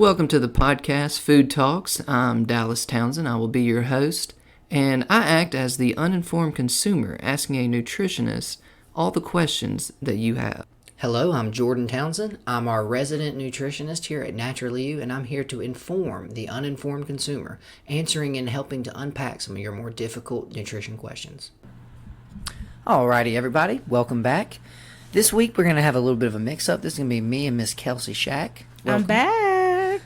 Welcome to the podcast, Food Talks. I'm Dallas Townsend. I will be your host, and I act as the uninformed consumer asking a nutritionist all the questions that you have. Hello, I'm Jordan Townsend. I'm our resident nutritionist here at Naturally You, and I'm here to inform the uninformed consumer, answering and helping to unpack some of your more difficult nutrition questions. Alrighty, everybody, welcome back. This week we're going to have a little bit of a mix-up. This is going to be me and Miss Kelcie Shack. Welcome. I'm back.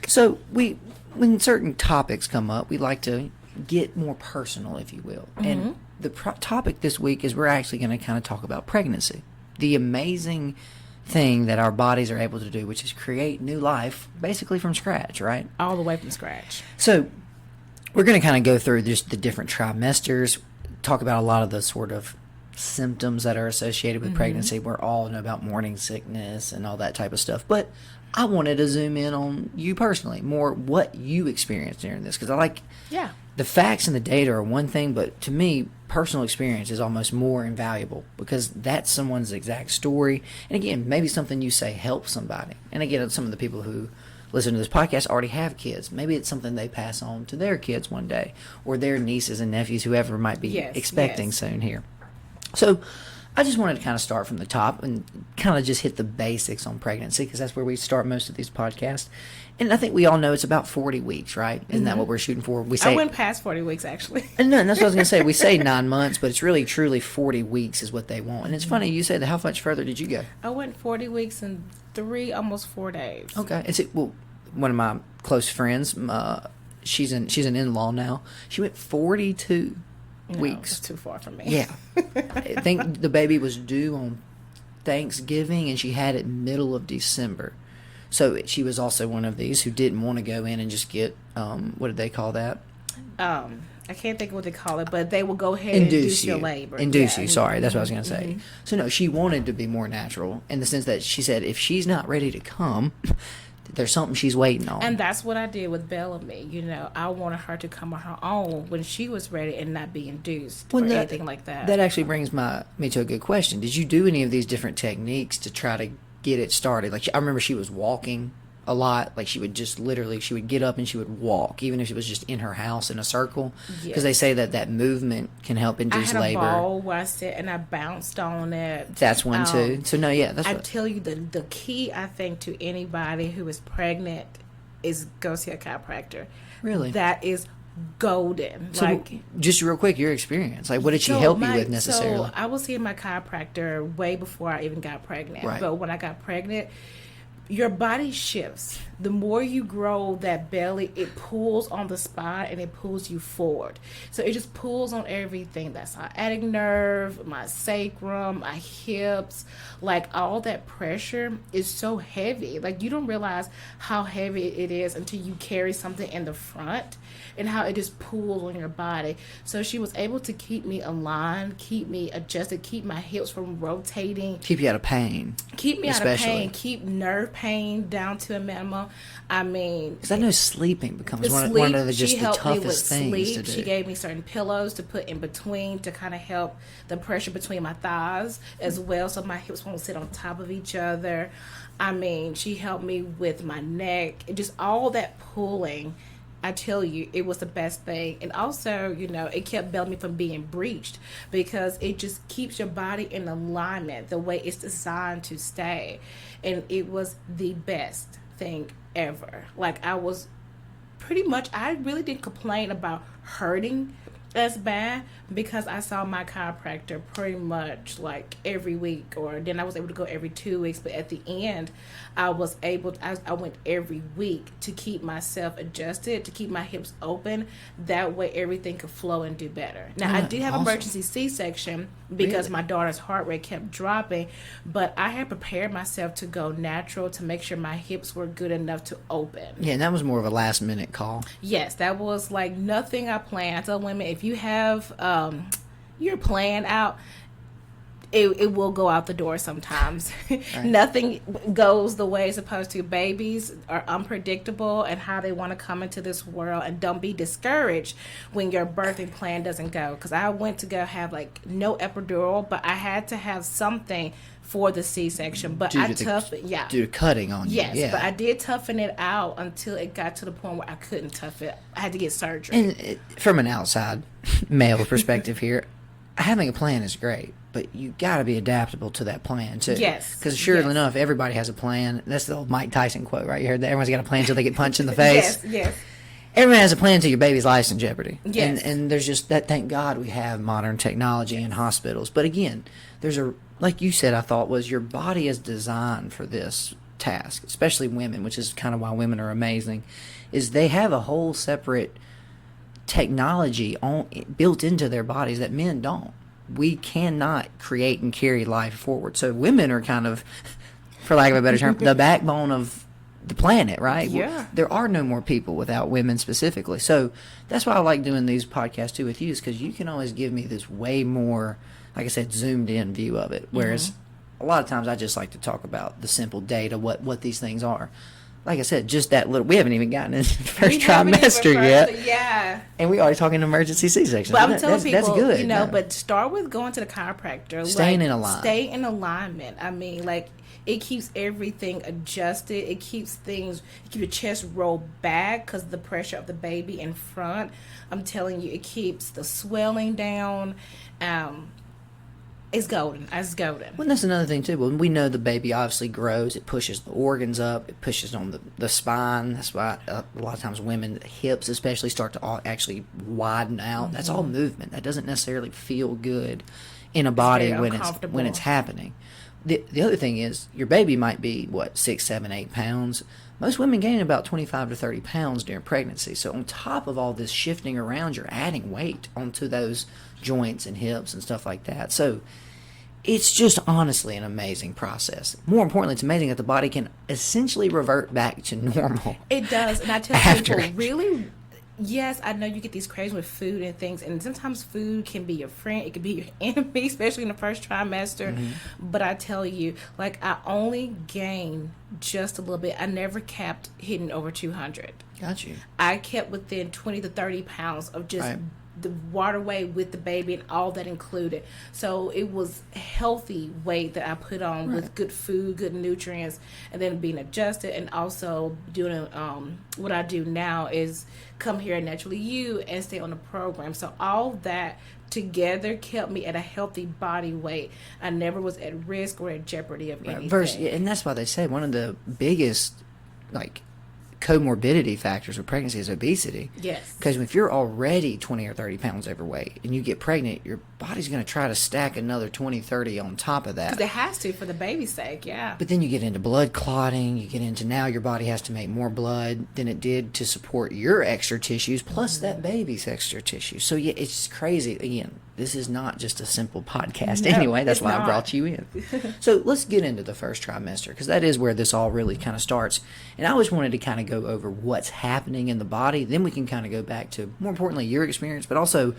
So when certain topics come up, we like to get more personal, if you will. Mm-hmm. And the topic this week is we're actually going to kind of talk about pregnancy. The amazing thing that our bodies are able to do, which is create new life basically from scratch, right? All the way from scratch. So we're going to kind of go through just the different trimesters, talk about a lot of the sort of symptoms that are associated with pregnancy. We're all know about morning sickness and all that type of stuff. But I wanted to zoom in on you personally, more what you experienced during this. Because I like the facts and the data are one thing, but to me, personal experience is almost more invaluable because that's someone's exact story. And again, maybe something you say helps somebody. And again, some of the people who listen to this podcast already have kids. Maybe it's something they pass on to their kids one day or their nieces and nephews, whoever might be expecting soon here. So I just wanted to kind of start from the top and kind of just hit the basics on pregnancy because that's where we start most of these podcasts. And I think we all know it's about 40 weeks, right? Isn't that what we're shooting for? We say I went past 40 weeks, actually. And no, that's what I was going to say. We say 9 months, but it's really, truly 40 weeks is what they want. And it's funny, you said, how much further did you go? I went 40 weeks and almost 4 days. Okay. Well, one of my close friends, she's an in-law now. She went 42 weeks. It's too far from me. Yeah. I think the baby was due on Thanksgiving, and she had it middle of December. So she was also one of these who didn't want to go in and just get, what did they call that? I can't think of what they call it, but they will go ahead and induce your labor. Induce you, sorry. That's what I was going to say. So no, she wanted to be more natural in the sense that she said if she's not ready to come, there's something she's waiting on. And that's what I did with Bellamy. I wanted her to come on her own when she was ready and not be induced or anything like that. That actually brings me to a good question. Did you do any of these different techniques to try to get it started? Like, I remember she was walking a lot. Like, she would just literally, she would get up and she would walk, even if it was just in her house in a circle. Because they say that movement can help induce labor. I had a ball where I sat and I bounced on it. That's one too. So no, I tell you, the key, I think, to anybody who is pregnant is go see a chiropractor. Really? That is golden. So just real quick, your experience. Like, what did she help you with necessarily? So I was seeing my chiropractor way before I even got pregnant. Right. But when I got pregnant, your body shifts. The more you grow that belly, it pulls on the spine and it pulls you forward. So it just pulls on everything. That's my sciatic nerve, my sacrum, my hips. Like, all that pressure is so heavy. Like, you don't realize how heavy it is until you carry something in the front and how it just pulls on your body. So she was able to keep me aligned, keep me adjusted, keep my hips from rotating. Keep you out of pain. Keep me out of pain. Keep nerve pain down to a minimum. I mean, because I know sleeping becomes one of the toughest things to do. She gave me certain pillows to put in between to kind of help the pressure between my thighs as well, so my hips won't sit on top of each other. I mean, she helped me with my neck, and just all that pulling. I tell you, it was the best thing. And also, it kept Bellamy from being breached because it just keeps your body in alignment the way it's designed to stay. And it was the best thing ever. Like, I really didn't complain about hurting as bad because I saw my chiropractor pretty much like every week, or then I was able to go every 2 weeks. But at the end, I went every week to keep myself adjusted, to keep my hips open. That way everything could flow and do better. Now, I did have emergency C-section because my daughter's heart rate kept dropping, but I had prepared myself to go natural to make sure my hips were good enough to open. Yeah, and that was more of a last minute call. Yes, that was like nothing I planned. I tell women, if you have your plan out, it will go out the door sometimes. Nothing goes the way it's supposed to. Babies are unpredictable and how they want to come into this world, and don't be discouraged when your birthing plan doesn't go. Because I went to go have like no epidural, but I had to have something for the C-section, but due I to due to cutting on you. Yes, but I did toughen it out until it got to the point where I couldn't tough it. I had to get surgery. And from an outside male perspective here, having a plan is great, but you got to be adaptable to that plan too. Yes. Because surely enough, everybody has a plan. That's the old Mike Tyson quote, right? You heard that? Everyone's got a plan until they get punched in the face. Yes. Everyone has a plan until your baby's life's in jeopardy. Yes. And there's just that, thank God we have modern technology in hospitals. But again, there's like you said, I thought was your body is designed for this task, especially women, which is kind of why women are amazing, is they have a whole separate technology built into their bodies that men don't. We cannot create and carry life forward. So women are kind of, for lack of a better term, the backbone of the planet, right? Yeah. There are no more people without women specifically. So that's why I like doing these podcasts too with you, is because you can always give me this way more, like I said, zoomed in view of it. Whereas a lot of times I just like to talk about the simple data, what these things are. Like I said, just that little, we haven't even gotten into the first trimester yet. Yeah. And we already talking emergency C-section. But I'm telling people, that's good. you know, but start with going to the chiropractor. Staying in alignment. Stay in alignment. I mean, like, it keeps everything adjusted. It keeps your chest rolled back because of the pressure of the baby in front. I'm telling you, it keeps the swelling down. It's golden. It's golden. Well, that's another thing too. When we know the baby obviously grows, it pushes the organs up, it pushes on the spine. That's why a lot of times women, the hips especially, start to actually widen out. That's all movement. That doesn't necessarily feel good in a body when it's happening. The other thing is, your baby might be 6, 7, 8 pounds. Most women gain about 25 to 30 pounds during pregnancy. So on top of all this shifting around, you're adding weight onto those joints and hips and stuff like that. So it's just honestly an amazing process. More importantly, it's amazing that the body can essentially revert back to normal. It does. And I tell people, really, yes, I know you get these cravings with food and things, and sometimes food can be your friend, it can be your enemy, especially in the first trimester. But I tell you, like, I only gained just a little bit. I never kept hitting over 200. Got you. I kept within 20 to 30 pounds of just the waterway with the baby and all that included. So it was healthy weight that I put on with good food, good nutrients, and then being adjusted, and also doing what I do now is come here at Naturally You and stay on the program. So all that together kept me at a healthy body weight. I never was at risk or at jeopardy of anything. And that's why they say one of the biggest comorbidity factors with pregnancy is obesity. Yes. Because if you're already 20 or 30 pounds overweight and you get pregnant, your body's going to try to stack another 20, 30 on top of that. Because it has to for the baby's sake, yeah. But then you get into blood clotting. You get into now your body has to make more blood than it did to support your extra tissues, plus that baby's extra tissue. So, yeah, it's crazy. Again, this is not just a simple podcast anyway. That's why I brought you in. So let's get into the first trimester, because that is where this all really kind of starts. And I always wanted to kind of go over what's happening in the body. Then we can kind of go back to, more importantly, your experience, but also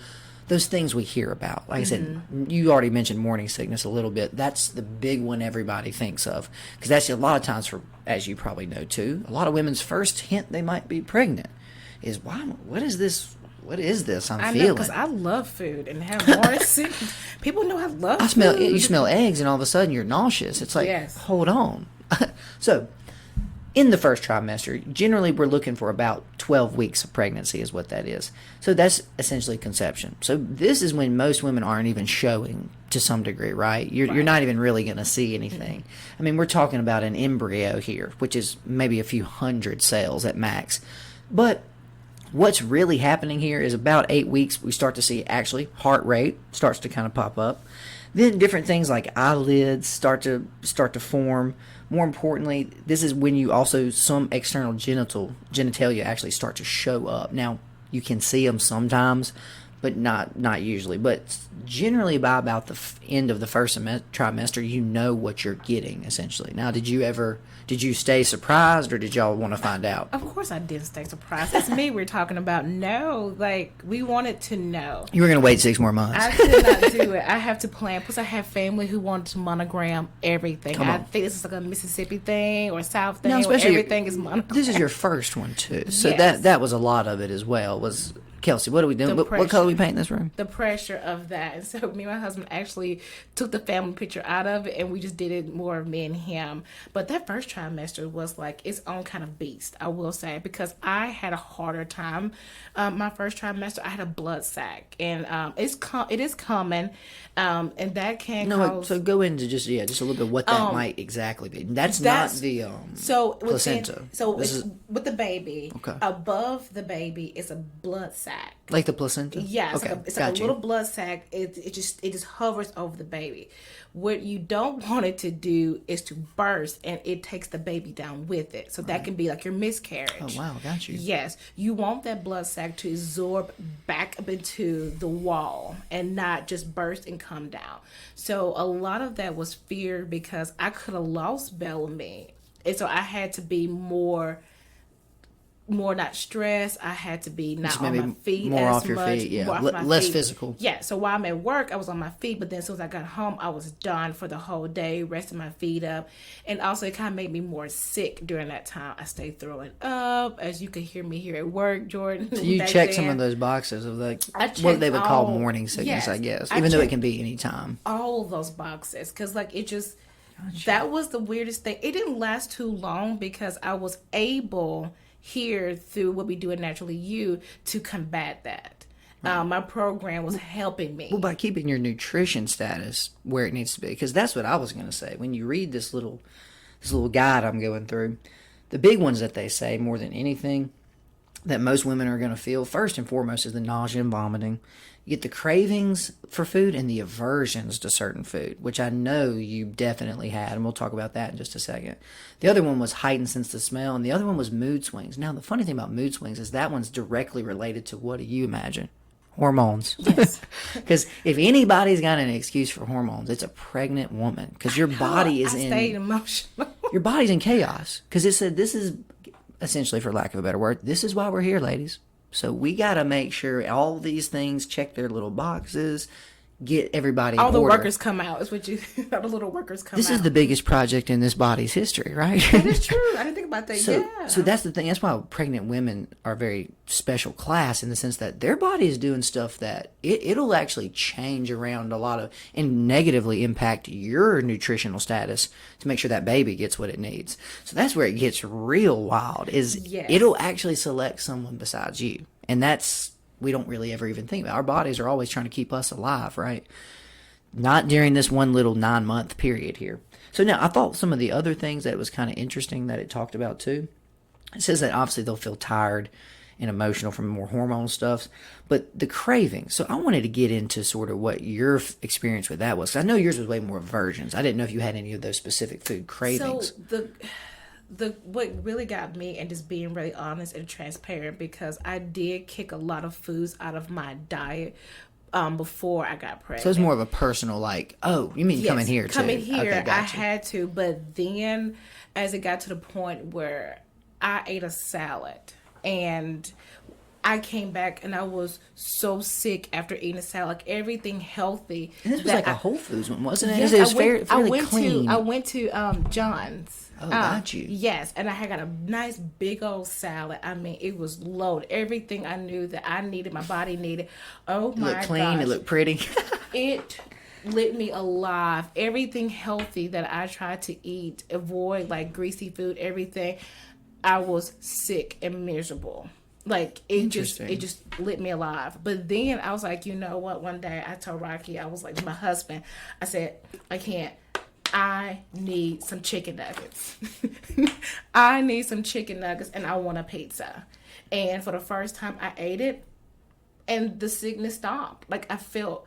those things we hear about. Like I said, you already mentioned morning sickness a little bit. That's the big one everybody thinks of, because that's a lot of times, for, as you probably know too, a lot of women's first hint they might be pregnant is, wow, what is this? What is this I'm feeling? I know, because I love food and have morning sickness. People know I love food. You smell eggs and all of a sudden you're nauseous. It's like, hold on. So, in the first trimester, generally we're looking for about 12 weeks of pregnancy is what that is. So that's essentially conception. So this is when most women aren't even showing to some degree, right? You're not even really going to see anything. I mean, we're talking about an embryo here, which is maybe a few hundred cells at max. But what's really happening here is about 8 weeks, we start to see actually heart rate starts to kind of pop up. Then different things like eyelids start to form. More importantly, this is when you also, some external genitalia actually start to show up. Now, you can see them sometimes, but not usually. But generally, by about the end of the first trimester, you know what you're getting essentially. Now, did you stay surprised, or did y'all want to find out? Of course, I didn't stay surprised. It's me we're talking about. No, like we wanted to know. You were gonna wait 6 more months. I could not do it. I have to plan. Plus, I have family who want to monogram everything. I think this is like a Mississippi thing or South thing. Where everything is monogram. This is your first one too, so Yes. that was a lot of it as well. Was Kelcie, what are we doing? What color are we painting this room? The pressure of that. And so me and my husband actually took the family picture out of it, and we just did it more of me and him. But that first trimester was like its own kind of beast, I will say, because I had a harder time. My first trimester, I had a blood sac, and it is common, and that can cause. So go into just a little bit what that might exactly be. That's not the placenta. With the baby. Okay. Above the baby is a blood sac. Like the placenta? Yeah, okay. It's like a little blood sac. It just hovers over the baby. What you don't want it to do is to burst, and it takes the baby down with it. So that can be like your miscarriage. Oh, wow, got you. Yes, you want that blood sac to absorb back up into the wall and not just burst and come down. So a lot of that was fear because I could have lost Bellamy. And so I had to be more not stressed. I had to be not on my feet more as off your much. feet, yeah. More off my Less feet. physical. Yeah, so while I'm at work, I was on my feet, but then as soon as I got home, I was done for the whole day, resting my feet up. And also, it kind of made me more sick during that time. I stayed throwing up, as you could hear me here at work, Jordan. So you checked some of those boxes of like what they would call morning sickness, yes, I guess, even though it can be any time. All of those boxes, because like it just, that was the weirdest thing. It didn't last too long because I was able here through what we do at Naturally You to combat that. My program was helping me. Well, by keeping your nutrition status where it needs to be, because that's what I was going to say. When you read this little guide I'm going through, the big ones that they say more than anything that most women are going to feel, first and foremost, is the nausea and vomiting. You get the cravings for food and the aversions to certain food, which I know you definitely had, and we'll talk about that in just a second. The other one was heightened sense of smell, and the other one was mood swings. Now, the funny thing about mood swings is that one's directly related to, what do you imagine? Hormones. Yes. Because if anybody's got an excuse for hormones, it's a pregnant woman. Because your body is stayed emotional. Your body's in chaos. Because it said this is, essentially, for lack of a better word, this is why we're here, ladies. So we got to make sure all these things check their little boxes, get everybody all in the order. workers come out. Is what you. All the little workers come out. This is the biggest project in this body's history, right? That is true. I didn't think about that. So that's the thing. That's why pregnant women are a very special class in the sense that their body is doing stuff that it'll actually change around a lot of and negatively impact your nutritional status to make sure that baby gets what it needs. So that's where it gets real wild. It'll actually select someone besides you, and that's we don't really ever even think about. Our bodies are always trying to keep us alive, right? Not during this one little 9-month period here. So now I thought some of the other things that was kind of interesting that it talked about too. It says that obviously they'll feel tired and emotional from more hormone stuff, but the craving. So I wanted to get into sort of what your experience with that was. 'Cause I know yours was way more aversions. I didn't know if you had any of those specific food cravings. So the what really got me, and just being really honest and transparent, because I did kick a lot of foods out of my diet before I got pregnant. So it's more of a personal, like, oh, you mean come in here too? Come in here, okay, I had to, but then as it got to the point where I ate a salad and I came back and I was so sick after eating a salad, like everything healthy. And this was like a Whole Foods one, wasn't it? Yes, It was fairly clean. I went to John's. Oh, got you. Yes, and I had got a nice big old salad. I mean, it was loaded. Everything I knew that I needed, my body needed. Oh my gosh. It looked clean. It looked pretty. It lit me alive. Everything healthy that I tried to eat, avoid like greasy food, everything. I was sick and miserable. Like it just lit me alive. But then I was like, you know what? One day I told Rocky, I was like, my husband, I said, I can't. I need some chicken nuggets. I need some chicken nuggets and I want a pizza. And for the first time I ate it and the sickness stopped. Like I felt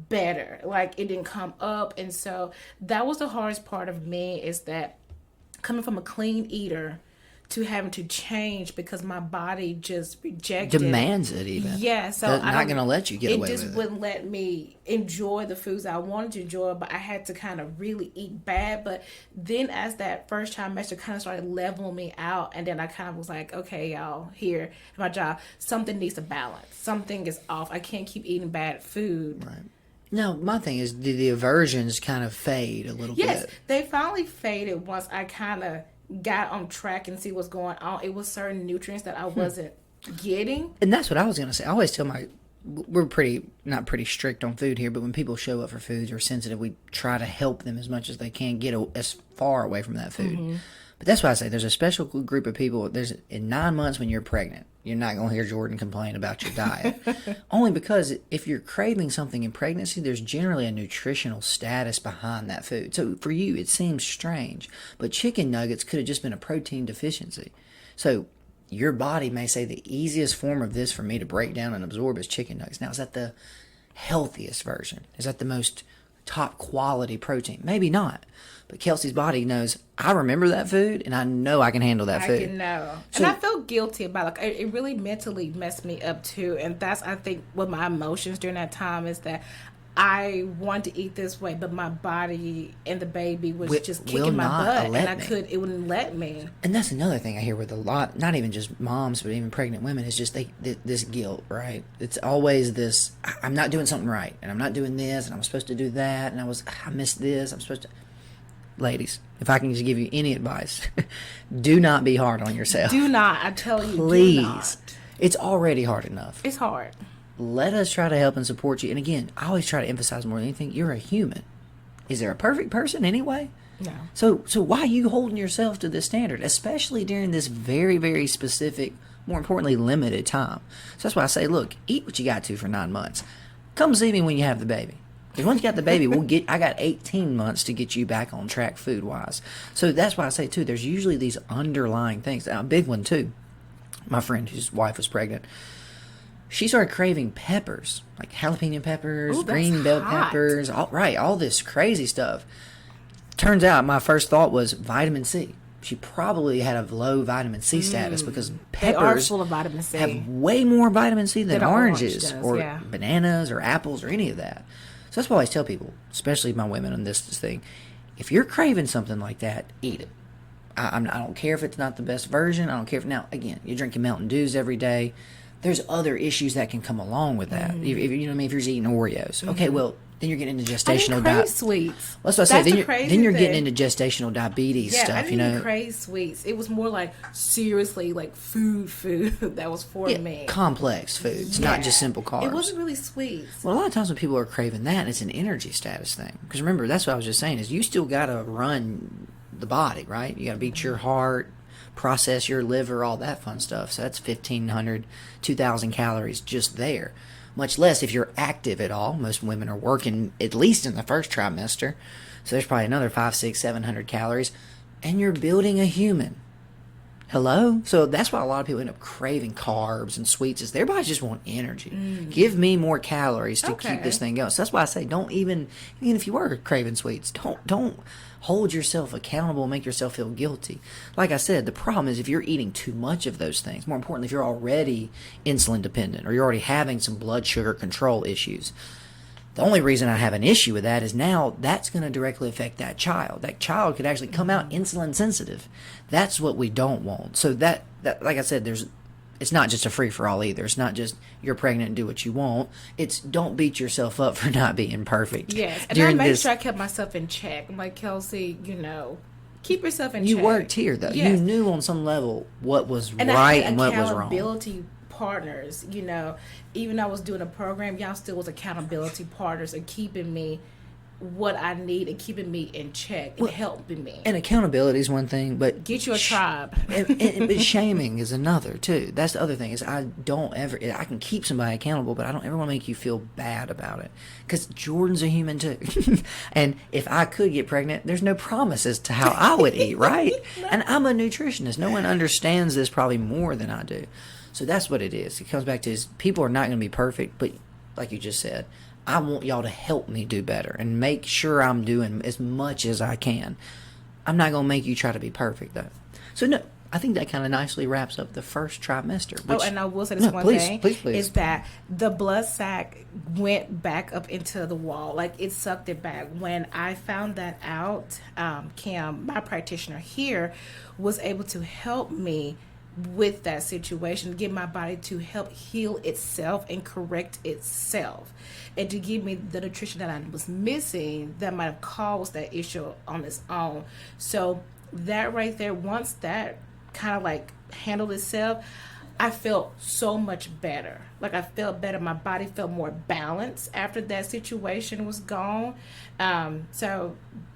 better. Like it didn't come up. And so that was the hardest part of me, is that coming from a clean eater to having to change because my body just rejected Demands it even. Yeah, so They're not going to let you get away with it. It just wouldn't let me enjoy the foods I wanted to enjoy, but I had to kind of really eat bad. But then as that first trimester kind of started leveling me out, and then I kind of was like, okay, y'all, here at my job, something needs to balance. Something is off. I can't keep eating bad food. Right. Now, my thing is, did the aversions kind of fade a little bit? Yes, they finally faded once I kind of got on track and see what's going on. It was certain nutrients that I wasn't getting. And that's what I was going to say. I always tell we're not pretty strict on food here, but when people show up for foods or are sensitive, we try to help them as much as they can get as far away from that food. Mm-hmm. But that's why I say there's a special group of people. In 9 months when you're pregnant, you're not going to hear Jordan complain about your diet. Only because if you're craving something in pregnancy, there's generally a nutritional status behind that food. So for you, it seems strange. But chicken nuggets could have just been a protein deficiency. So your body may say the easiest form of this for me to break down and absorb is chicken nuggets. Now, is that the healthiest version? Is that the most top quality protein? Maybe not. But Kelcie's body knows, I remember that food, and I know I can handle that food. I can know. So, and I felt guilty about it. It really mentally messed me up, too. And that's, I think, what my emotions during that time is that I wanted to eat this way, but my body and the baby was just kicking my butt, and it wouldn't let me. And that's another thing I hear with a lot, not even just moms, but even pregnant women, is just this guilt, right? It's always this, I'm not doing something right, and I'm not doing this, and I'm supposed to do that, and I missed this, I'm supposed to... Ladies, if I can just give you any advice, do not be hard on yourself. Do not. I tell you, please. Do not. It's already hard enough. It's hard. Let us try to help and support you. And again, I always try to emphasize more than anything, you're a human. Is there a perfect person anyway? No. So why are you holding yourself to this standard, especially during this very, very specific, more importantly, limited time? So that's why I say, look, eat what you got to for 9 months. Come see me when you have the baby. Because once you got the baby, I got 18 months to get you back on track food-wise. So that's why I say, too, there's usually these underlying things. Now, a big one, too. My friend whose wife was pregnant, she started craving peppers, like jalapeno peppers, green bell peppers, all this crazy stuff. Turns out my first thought was vitamin C. She probably had a low vitamin C status because peppers full of vitamin C. Have way more vitamin C than oranges or bananas or apples or any of that. So that's why I always tell people, especially my women on this thing, if you're craving something like that, eat it. I don't care if it's not the best version. I don't care if, now, again, you're drinking Mountain Dews every day. There's other issues that can come along with that. If, you know what I mean? If you're just eating Oreos. Okay, well, then you're getting into gestational diabetes. Sweets. That's what I say. Then you're getting into gestational diabetes stuff. I didn't even crave sweets. It was more like seriously like food that was for me. Complex foods, not just simple carbs. It wasn't really sweets. Well, a lot of times when people are craving that, it's an energy status thing. Because remember, that's what I was just saying, is you still got to run the body, right? You got to beat your heart, process your liver, all that fun stuff. So that's 1,500, 2,000 calories just there. Much less if you're active at all. Most women are working at least in the first trimester. So there's probably another 500, 600, 700 calories. And you're building a human. Hello? So that's why a lot of people end up craving carbs and sweets, is their bodies just want energy. Give me more calories to keep this thing going. So that's why I say, don't even if you were craving sweets, don't hold yourself accountable and make yourself feel guilty. Like I said, the problem is if you're eating too much of those things, more importantly, if you're already insulin dependent or you're already having some blood sugar control issues, the only reason I have an issue with that is now that's going to directly affect that child. That child could actually come out insulin sensitive. That's what we don't want. So that like I said, it's not just a free-for-all either. It's not just you're pregnant and do what you want. It's don't beat yourself up for not being perfect. Yes, and I made sure I kept myself in check. I'm like, Kelcie, keep yourself in check. You worked here, though. Yes. You knew on some level what was and right and what was wrong. Accountability partners, even though I was doing a program, y'all still was accountability partners and keeping me what I need and keeping me in check and helping me. And accountability is one thing, but get you a tribe. But shaming is another too. That's the other thing, is I can keep somebody accountable, but I don't ever want to make you feel bad about it, because Jordan's a human too. And if I could get pregnant, there's no promise as to how I would eat, right? No. And I'm a nutritionist. No one understands this probably more than I do. So that's what it is. It comes back to people are not going to be perfect, but like you just said, I want y'all to help me do better and make sure I'm doing as much as I can. I'm not going to make you try to be perfect, though. So, no, I think that kind of nicely wraps up the first trimester. Which, and I will say this thing. Please. Is that the blood sac went back up into the wall. Like, it sucked it back. When I found that out, Kim, my practitioner here, was able to help me with that situation, get my body to help heal itself and correct itself, and to give me the nutrition that I was missing that might have caused that issue on its own. So that right there, once that kind of like handled itself, I felt so much better. Like, I felt better. My body felt more balanced after that situation was gone. So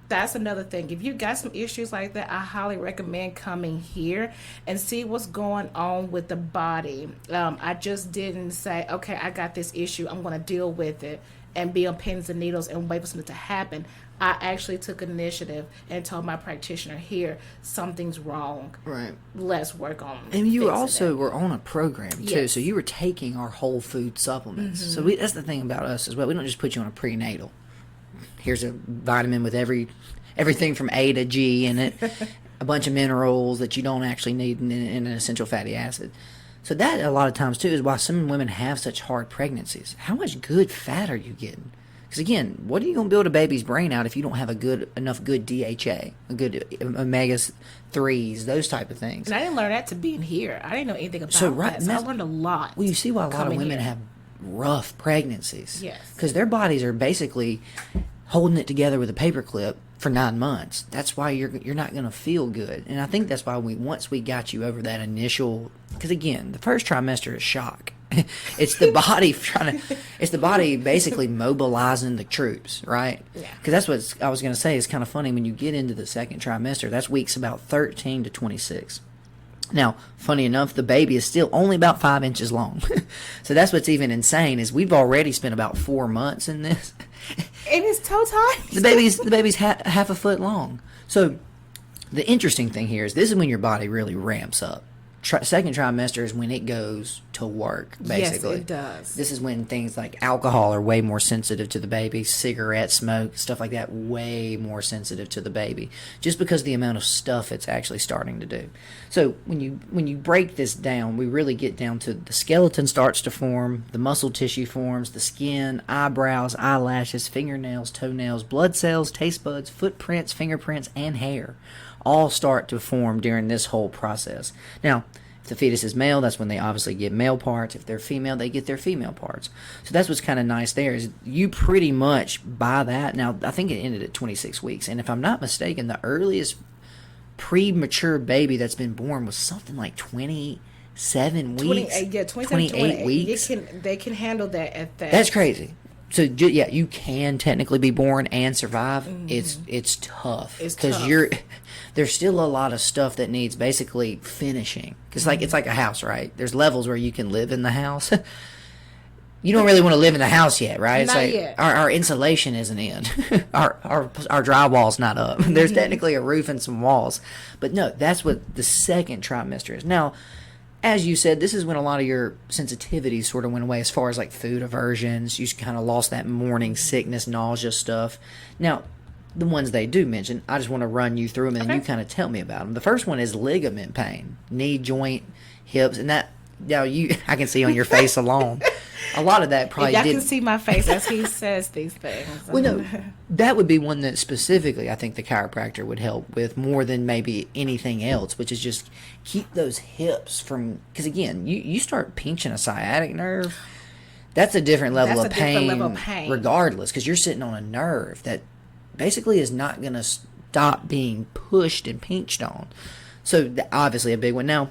that's another thing. If you got some issues like that, I highly recommend coming here and see what's going on with the body. I just didn't say, okay, I got this issue, I'm going to deal with it and be on pins and needles and wait for something to happen. I actually took initiative and told my practitioner here, something's wrong. Right. Let's work on it. And you also were on a program, too. Yes. So you were taking our whole food supplements. So that's the thing about us as well. We don't just put you on a prenatal. Here's a vitamin with everything from A to G in it, a bunch of minerals that you don't actually need in an essential fatty acid. So that, a lot of times, too, is why some women have such hard pregnancies. How much good fat are you getting? Because, again, what are you going to build a baby's brain out if you don't have enough good DHA, a good omega-3s, those type of things? And I didn't learn that to being here. I didn't know anything about that. So I learned a lot. Well, you see why a lot of women have rough pregnancies. Yes. Because their bodies are basically holding it together with a paperclip for 9 months. That's why you're not going to feel good. And I think that's why once we got you over that initial, because again, the first trimester is shock. It's the body basically mobilizing the troops, right? Yeah. Because that's what I was going to say. It's kind of funny when you get into the second trimester. That's weeks about 13 to 26. Now, funny enough, the baby is still only about 5 inches long. So that's what's even insane is we've already spent about 4 months in this. And it's toe time. The baby's half a foot long. So the interesting thing here is this is when your body really ramps up. Second trimester is when it goes to work, basically. Yes, it does. This is when things like alcohol are way more sensitive to the baby, cigarette smoke, stuff like that, way more sensitive to the baby, just because of the amount of stuff it's actually starting to do. So when you break this down, we really get down to the skeleton starts to form, the muscle tissue forms, the skin, eyebrows, eyelashes, fingernails, toenails, blood cells, taste buds, footprints, fingerprints, and hair all start to form during this whole process. Now, if the fetus is male, that's when they obviously get male parts. If they're female, they get their female parts. So that's what's kind of nice there is you pretty much buy that. Now, I think it ended at 26 weeks. And if I'm not mistaken, the earliest premature baby that's been born was something like 27 weeks. 28 weeks. They can handle that at that. That's crazy. So yeah, you can technically be born and survive. Mm-hmm. It's tough because there's still a lot of stuff that needs basically finishing. Because it's like a house, right? There's levels where you can live in the house. You don't really want to live in the house yet, right? Not yet. Our insulation isn't in. our drywall's not up. There's technically a roof and some walls, but no, that's what the second trimester is. Now, as you said, this is when a lot of your sensitivities sort of went away as far as like food aversions. You kind of lost that morning sickness, nausea stuff. Now, the ones they do mention, I just want to run you through them and then you kind of tell me about them. The first one is ligament pain, knee, joint, hips, and that. Now I can see on your face alone. A lot of that probably y'all can see my face as he says these things. Well, no, that would be one that specifically I think the chiropractor would help with more than maybe anything else, which is just keep those hips from, because again, you start pinching a sciatic nerve, that's a different level of pain regardless, because you're sitting on a nerve that basically is not going to stop being pushed and pinched on. So obviously a big one. Now,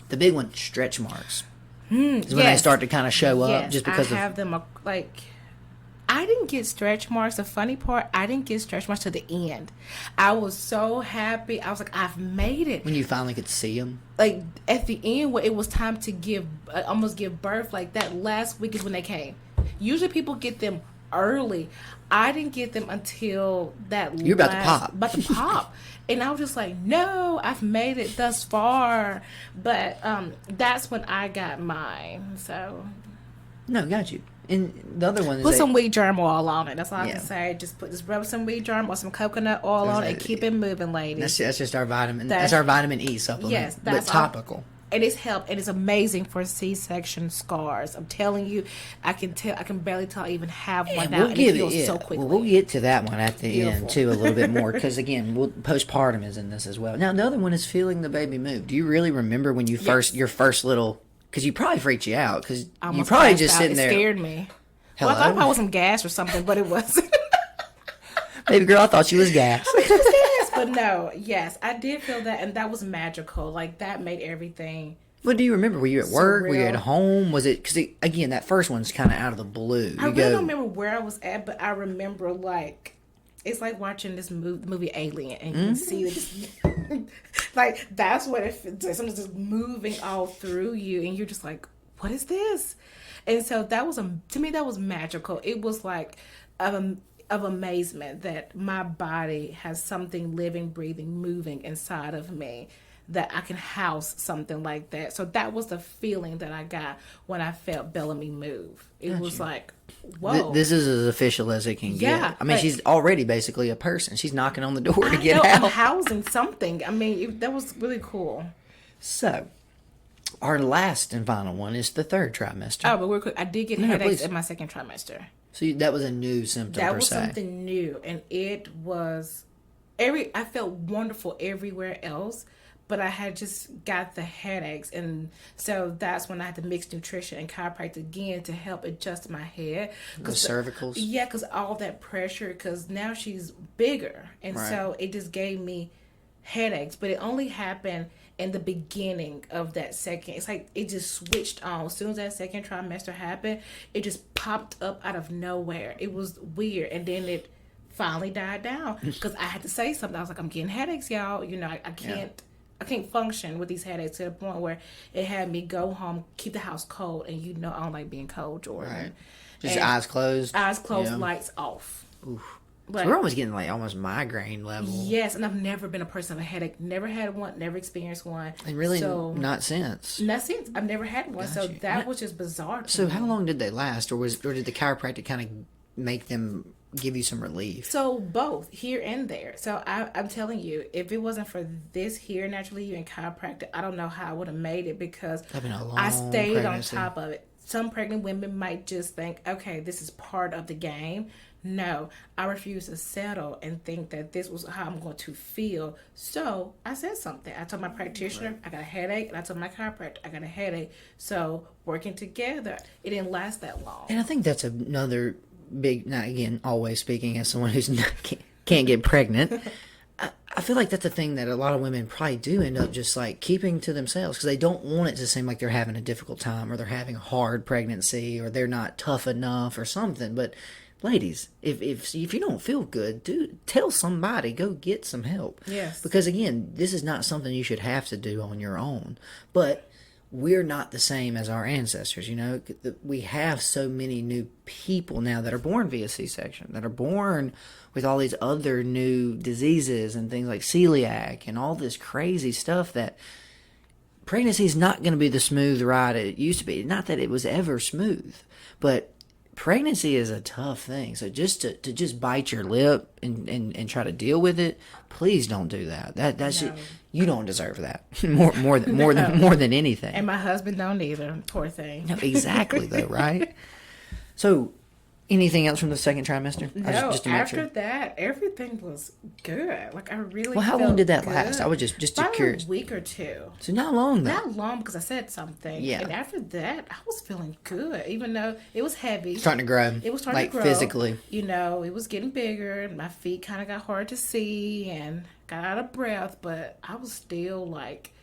the big one, stretch marks. Is when they start to kind of show up just because I have them like I didn't get stretch marks. The funny part, I didn't get stretch marks to the end. I was so happy. I was like, I've made it. When you finally could see them? Like, at the end where it was time to almost give birth, like that last week is when they came. Usually people get them early. I didn't get them until that You're about to pop. About to pop. And I was just like, no, I've made it thus far. But that's when I got mine. So... No, got you. And the other one is Put some wheat germ oil on it. That's all I Yeah. can say. Just rub some wheat germ or some coconut oil on it and keep it moving, ladies. that's just our vitamin. That's our vitamin E supplement. Yes, but that's topical. And it's helped. And it's amazing for C-section scars. I'm telling you, I can barely tell I even have one now, and it heals so quickly. Well, we'll get to that one at the Beautiful. end too, a little bit more, because again, postpartum is in this as well. Now, the other one is feeling the baby move. Do you really remember when you your first little? Because you probably freaked you out because you probably passed just out. sitting there. It scared me. Hello? Well, I thought I was some gas or something, but it wasn't. Baby girl, I thought she was gas. Yes, but no, yes, I did feel that, and that was magical. Like, that made everything. What do you remember? Were you at work? Were you Surreal. at home? Was it? Because again, that first one's kind of out of the blue. I really don't remember where I was at, but I remember, like, it's like watching this movie Alien, and you can see it just, like, that's what it feels like. Something's just moving all through you, and you're just like, what is this? And so that was, to me, that was magical. It was like of amazement that my body has something living, breathing, moving inside of me, that I can house something like that. So that was the feeling that I got when I felt Bellamy move. It was like, whoa. This is as official as it can Yeah, get. I mean, like- she's already basically a person. She's knocking on the door to I get know, I'm out. housing something. I mean, that was really cool. So, our last and final one is the third trimester. Oh, but real quick, I did get No, headaches please. in my second trimester. So that was a new symptom That per was se. something new, and it was I felt wonderful everywhere else, but I had just got the headaches, and so that's when I had to mix nutrition and chiropractic again to help adjust my head. The cervicals. Yeah, because all that pressure, because now she's bigger, and Right. so it just gave me headaches, but it only happened in the beginning of that second. It's like it just switched on. As soon as that second trimester happened, it just popped up out of nowhere. It was weird, and then it finally died down because I had to say something. I was like, I'm getting headaches, y'all. You know, I can't. I can't function with these headaches to the point where it had me go home, keep the house cold, and you know I don't like being cold, Jordan. Right. Just And eyes closed. eyes closed, Yeah. lights off. Oof. Like, So we're almost getting like almost migraine level. yes, and I've never been a person with a headache. Never had one. Never experienced one. And really so, not since. not since. I've never had one. So you. that was just bizarre. To So me. how long did they last, or did the chiropractic kind of make them give you some relief? So both here and there. So I'm telling you, if it wasn't for this here naturally you and chiropractic, I don't know how I would have made it because That'd been a long I stayed pregnancy. on top of it. Some pregnant women might just think, okay, this is part of the game. No, I refuse to settle and think that this was how I'm going to feel. So I said something. I told my practitioner I got a headache, and I told my chiropractor I got a headache. So working together, it didn't last that long. And I think that's another big. Now again, always speaking as someone who's can't get pregnant. I feel like that's a thing that a lot of women probably do end up just like keeping to themselves because they don't want it to seem like they're having a difficult time or they're having a hard pregnancy or they're not tough enough or something. But ladies, if you don't feel good, dude, tell somebody, go get some help. Yes. Because again, this is not something you should have to do on your own. But we're not the same as our ancestors, you know. We have so many new people now that are born via C-section, that are born with all these other new diseases and things like celiac and all this crazy stuff that pregnancy is not going to be the smooth ride it used to be. Not that it was ever smooth, but pregnancy is a tough thing. So just to just bite your lip and try to deal with it, please don't do that. That's No. you don't deserve that more than anything. And my husband don't either. Poor thing. No, exactly though, right? So, anything else from the second trimester? No, Just to make after sure. that, everything was good. Like, I really Well, how long felt did that good. last? I was just Probably curious. a week or two. So not long though. Not long because I said something. Yeah. And after that, I was feeling good, even though it was heavy. Starting to grow. It was starting like to grow. physically. You know, it was getting bigger. And my feet kind of got hard to see and got out of breath, but I was still like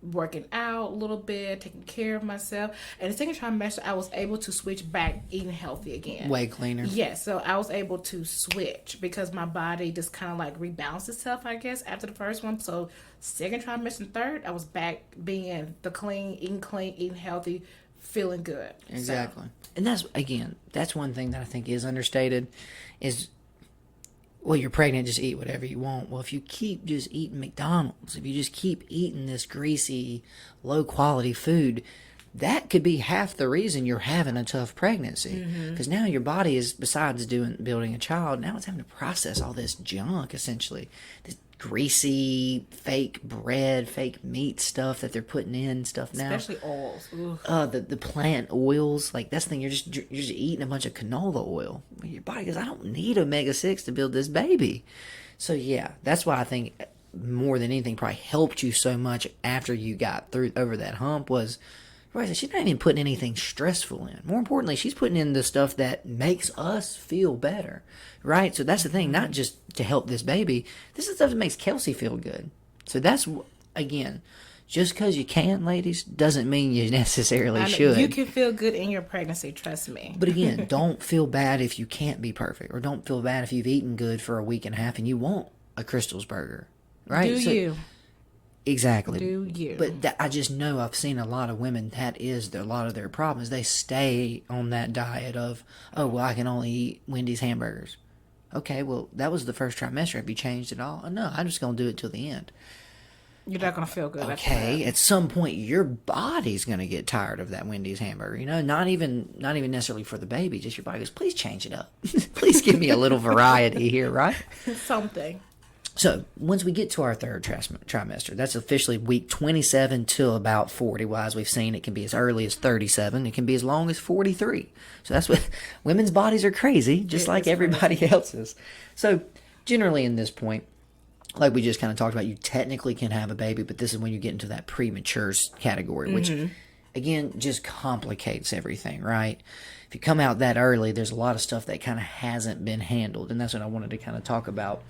working out a little bit, taking care of myself. And the second trimester, I was able to switch back eating healthy again. Way cleaner. Yes, so I was able to switch because my body just kind of like rebalanced itself, I guess, after the first one. So second trimester and third, I was back being the clean, eating healthy, feeling good. Exactly. And that's one thing that I think is understated is, well, you're pregnant, just eat whatever you want. Well, if you keep just eating McDonald's, if you just keep eating this greasy, low quality food, that could be half the reason you're having a tough pregnancy. Because now your body is, besides building a child, now it's having to process all this junk, essentially. This greasy, fake bread, fake meat stuff that they're putting in stuff now. Especially oils. The plant oils. Like, that's the thing. You're just eating a bunch of canola oil. Your body goes, I don't need omega-6 to build this baby. So, yeah, that's why I think more than anything probably helped you so much after you got through over that hump was, right, she's not even putting anything stressful in. More importantly, she's putting in the stuff that makes us feel better, right? So that's the thing, not just to help this baby. This is stuff that makes Kelcie feel good. So that's, again, just because you can, ladies, doesn't mean you necessarily should. You can feel good in your pregnancy, trust me. But again, don't feel bad if you can't be perfect, or don't feel bad if you've eaten good for a week and a half and you want a Crystal's burger, right? Do you? Exactly. Do you? But I just know I've seen a lot of women, that is a lot of their problems. They stay on that diet of, oh, well, I can only eat Wendy's hamburgers. Okay, well, that was the first trimester. Have you changed at all? Oh, no, I'm just going to do it till the end. You're not going to feel good. Okay, at some point, your body's going to get tired of that Wendy's hamburger. You know, not even necessarily for the baby, just your body goes, please change it up. Please give me a little variety here, right? Something. So, once we get to our third trimester, that's officially week 27 till about 40. Well, as we've seen, it can be as early as 37. It can be as long as 43. So, that's what women's bodies are crazy, just like everybody else's. So, generally in this point, like we just kind of talked about, you technically can have a baby, but this is when you get into that premature category, which, again, just complicates everything, right? If you come out that early, there's a lot of stuff that kind of hasn't been handled, and that's what I wanted to kind of talk about.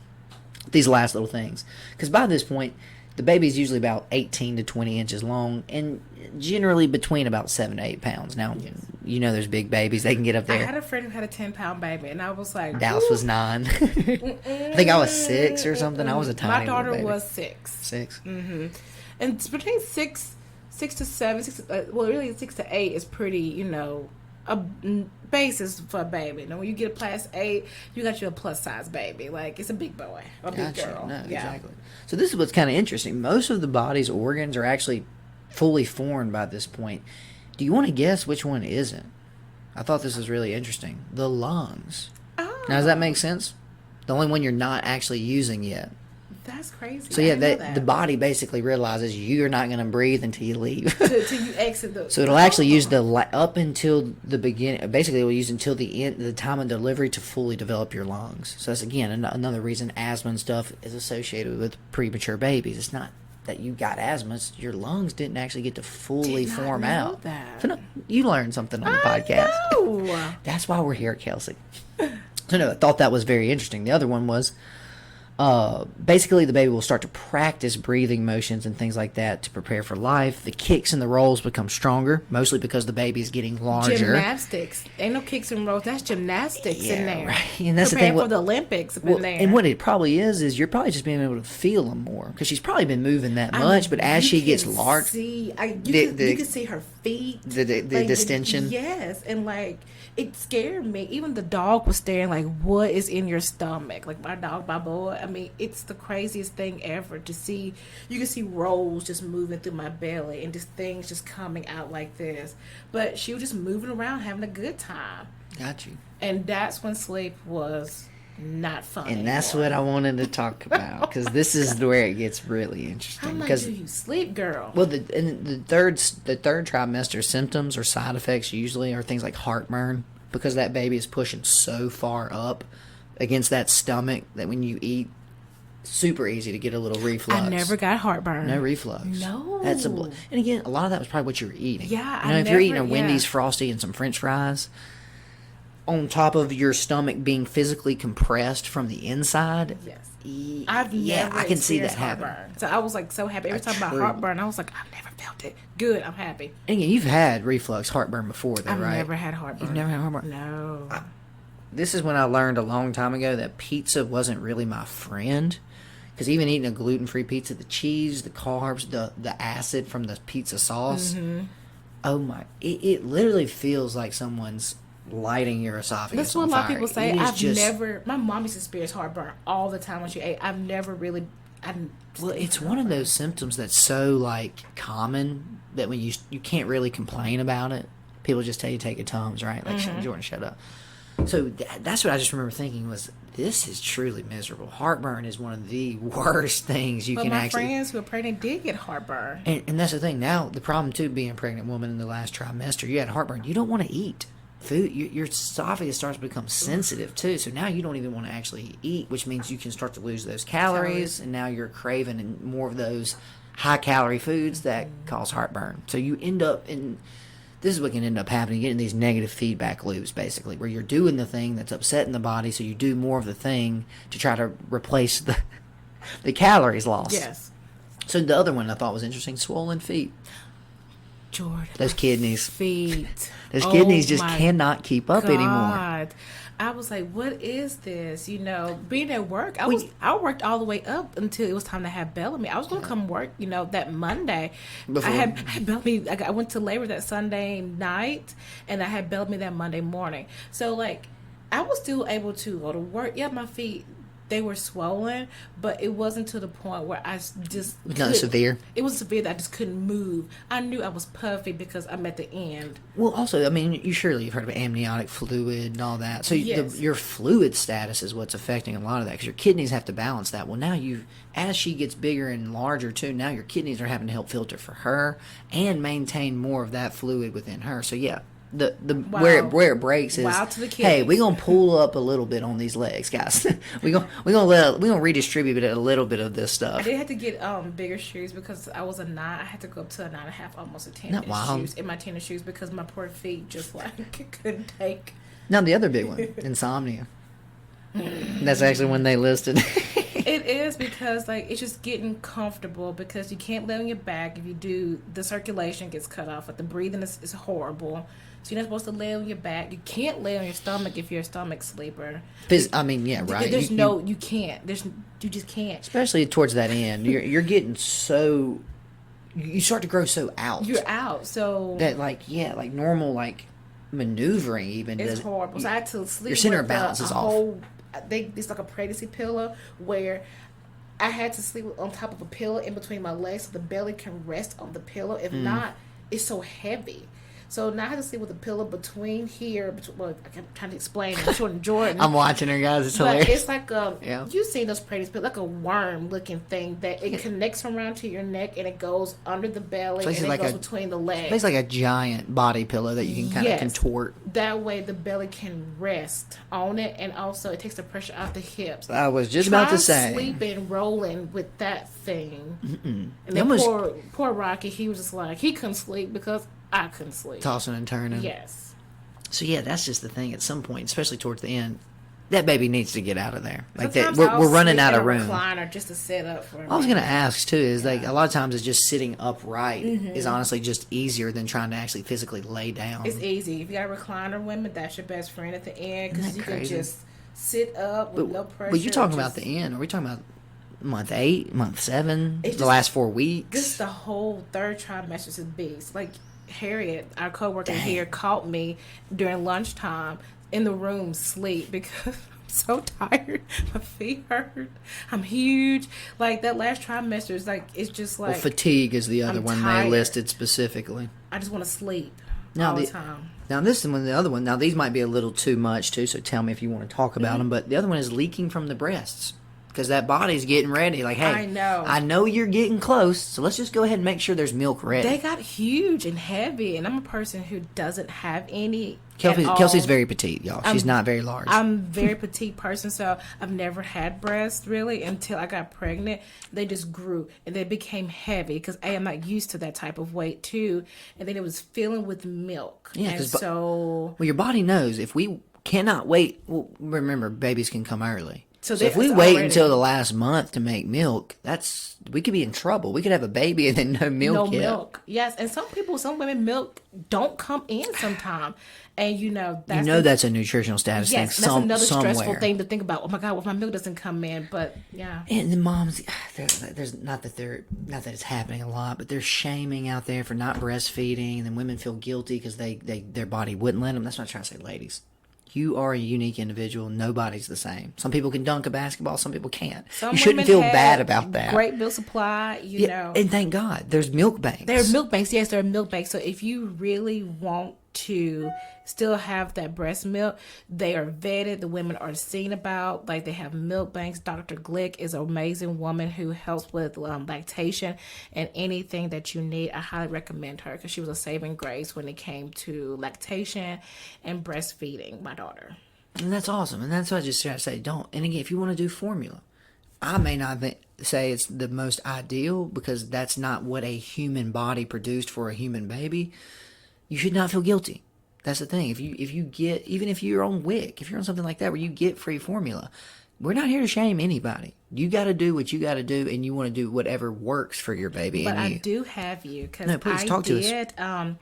These last little things, because by this point the baby is usually about 18 to 20 inches long and generally between about 7 to 8 pounds. Now, you know, there's big babies, they can get up there. I had a friend who had a 10-pound baby, and I was like, Dallas was 9. I think I was 6 or something. I was a tiny my daughter little baby. was 6. 6. And it's between 6 to 7, well, really 6 to 8 is pretty, you know, a basis for a baby. Now, when you get a plus 8, you got you a plus size baby. Like, it's a big boy or big girl. No, exactly. So this is what's kind of interesting. Most of the body's organs are actually fully formed by this point. Do you want to guess which one isn't? I thought this was really interesting. The lungs. Oh. Now, does that make sense? The only one you're not actually using yet. That's crazy. So yeah, the body basically realizes you're not going to breathe until you leave. Till you exit the. So it'll actually use up until the beginning. Basically, it will use until the end, the time of delivery, to fully develop your lungs. So that's again another reason asthma and stuff is associated with premature babies. It's not that you got asthma; it's your lungs didn't actually get to fully form out. So no, you learned something on the podcast. Know. That's why we're here at Kelcie. So no, I thought that was very interesting. The other one was. Basically the baby will start to practice breathing motions and things like that to prepare for life. The kicks and the rolls become stronger, mostly because the baby is getting larger. Gymnastics. Ain't no kicks and rolls. That's gymnastics in there. Right. And that's Preparing the thing. for the Olympics in there. And what it probably is you're probably just being able to feel them more because she's probably been moving that much. But as she gets larger, you can see her feet, the distension. Yes, and like it scared me. Even the dog was staring like, "What is in your stomach?" Like my dog, my boy. I mean, it's the craziest thing ever to see. You can see rolls just moving through my belly and just things just coming out like this. But she was just moving around, having a good time. Got you. And that's when sleep was not fun. And that's anymore. what I wanted to talk about because this is where it gets really interesting. How much do you sleep, girl? Well, the third trimester symptoms or side effects usually are things like heartburn because that baby is pushing so far up against that stomach that when you eat, super easy to get a little reflux. I never got heartburn. No reflux. No. And again, a lot of that was probably what you were eating. Yeah, you know, if you're eating a Wendy's Frosty and some French fries, on top of your stomach being physically compressed from the inside. Yes. I've never I can see that happen. So I was like so happy every time about heartburn. I was like, I've never felt it. Good, I'm happy. And again, you've had reflux heartburn before, though, right? I've never had heartburn. You've never had heartburn? No. This is when I learned a long time ago that pizza wasn't really my friend. Because even eating a gluten-free pizza, the cheese, the carbs, the acid from the pizza sauce, oh my, it literally feels like someone's lighting your esophagus. That's what a lot of people say. My mom used to experience heartburn all the time when she ate. Well, it's one of those symptoms that's so like common that when you can't really complain about it. People just tell you to take your Tums, right? Like Jordan, shut up. So that's what I just remember thinking was, this is truly miserable. Heartburn is one of the worst things you can actually. But my friends who are pregnant did get heartburn. And that's the thing. Now the problem too, being a pregnant woman in the last trimester, you had heartburn. You don't want to eat food. Your esophagus starts to become sensitive too. So now you don't even want to actually eat, which means you can start to lose those calories. And now you're craving more of those high calorie foods that cause heartburn. So you end up in. This is what can end up happening, getting these negative feedback loops, basically, where you're doing the thing that's upsetting the body, so you do more of the thing to try to replace the calories lost. Yes. So the other one I thought was interesting, swollen feet. Jordan. Those kidneys. Feet. Those kidneys just cannot keep up anymore. I was like, what is this? You know, being at work, I worked all the way up until it was time to have Bellamy. I was going to come work, you know, that Monday. I had Bellamy. I went to labor that Sunday night, and I had Bellamy that Monday morning. So, like, I was still able to go to work. Yeah, my feet, they were swollen, but it wasn't to the point where I just not severe. It was severe that I just couldn't move. I knew I was puffy because I'm at the end. Well, also, I mean, you've heard of amniotic fluid and all that. So yes. your fluid status is what's affecting a lot of that, because your kidneys have to balance that. Well, now as she gets bigger and larger too, now your kidneys are having to help filter for her and maintain more of that fluid within her. So yeah. Wow. Where it breaks is, wow, to the kids. Hey, we're gonna pull up a little bit on these legs, guys. we're gonna redistribute a little bit of this stuff. I did have to get bigger shoes because I was a 9. I had to go up to a 9.5, almost a 10 shoes in my tennis shoes because my poor feet just like couldn't take. Now the other big one, insomnia. That's actually when they listed. It is because like it's just getting comfortable because you can't lay on your back. If you do, the circulation gets cut off. Like the breathing is horrible. So you're not supposed to lay on your back. You can't lay on your stomach if you're a stomach sleeper. I mean, yeah, right. You can't. You just can't. Especially towards that end, you're getting so. You start to grow so out. You're out. So that like normal like maneuvering even. It's horrible. So I had to sleep. Your center of balance is off. It's like a pregnancy pillow where I had to sleep on top of a pillow in between my legs so the belly can rest on the pillow. If not, it's so heavy. So now I have to sleep with a pillow between here. Well, I'm trying to explain. I'm Jordan. I'm watching her, guys. It's hilarious. But it's like you've seen those pregnancy pillows, like a worm-looking thing that it connects around to your neck and it goes under the belly and it goes between the legs. It's like a giant body pillow that you can kind of contort. That way the belly can rest on it, and also it takes the pressure off the hips. I was just about to say. Sleeping, rolling with that thing. Mm-mm. And then poor Rocky, he was just like, he couldn't sleep because I couldn't sleep. Tossing and turning. Yes. So yeah, that's just the thing. At some point, especially towards the end, that baby needs to get out of there. Like sometimes that, we're running out of room. Recliner just to sit up for. I was gonna ask too. Is like a lot of times it's just sitting upright is honestly just easier than trying to actually physically lay down. It's easy. If you got a recliner, women, that's your best friend at the end because you can just sit up with no pressure. But you're talking about the end. Are we talking about month 8, month 7, the last 4 weeks? Just the whole third trimester is a beast. Like Harriet, our coworker here, caught me during lunchtime in the room sleep because I'm so tired. My feet hurt. I'm huge. Like that last trimester is like it's just like fatigue is the other one tired. They listed specifically. I just want to sleep all the time. Now this one, the other one. Now these might be a little too much too. So tell me if you want to talk about them. But the other one is leaking from the breasts. Because that body's getting ready. Like, hey, I know you're getting close, so let's just go ahead and make sure there's milk ready. They got huge and heavy, and I'm a person who doesn't have any. Kelsey's very petite, y'all. She's not very large. I'm a very petite person, so I've never had breasts, really, until I got pregnant. They just grew, and they became heavy, because I'm not used to that type of weight, too. And then it was filling with milk. Yeah, and so... Well, your body knows if we cannot wait... Well, remember, babies can come early. So if we wait until the last month to make milk, we could be in trouble. We could have a baby and then no milk yet. No milk. Yes, and some women milk don't come in sometime. And that's a nutritional status thing. Yes, that's another stressful thing to think about. Oh my God, my milk doesn't come in, but yeah. And the moms, there's not that it's happening a lot, but they're shaming out there for not breastfeeding, and then women feel guilty because their body wouldn't let them. That's what I'm trying to say, ladies. You are a unique individual. Nobody's the same. Some people can dunk a basketball. Some people can't. Some you shouldn't women feel have bad about that. Great milk supply, you know. And thank God, there's milk banks. There are milk banks. Yes, there are milk banks. So if you really want to still have that breast milk, they are vetted. The women are seen about. Like, they have milk banks. Dr. Glick is an amazing woman who helps with lactation and anything that you need. I highly recommend her because she was a saving grace when it came to lactation and breastfeeding my daughter. And that's awesome. And that's what I just try to say. Don't. And again, if you want to do formula, I may not say it's the most ideal because that's not what a human body produced for a human baby. You should not feel guilty. That's the thing. If you get, even if you're on WIC, if you're on something like that where you get free formula, we're not here to shame anybody. You got to do what you got to do, and you want to do whatever works for your baby. But and I do have you because no, please talk to us.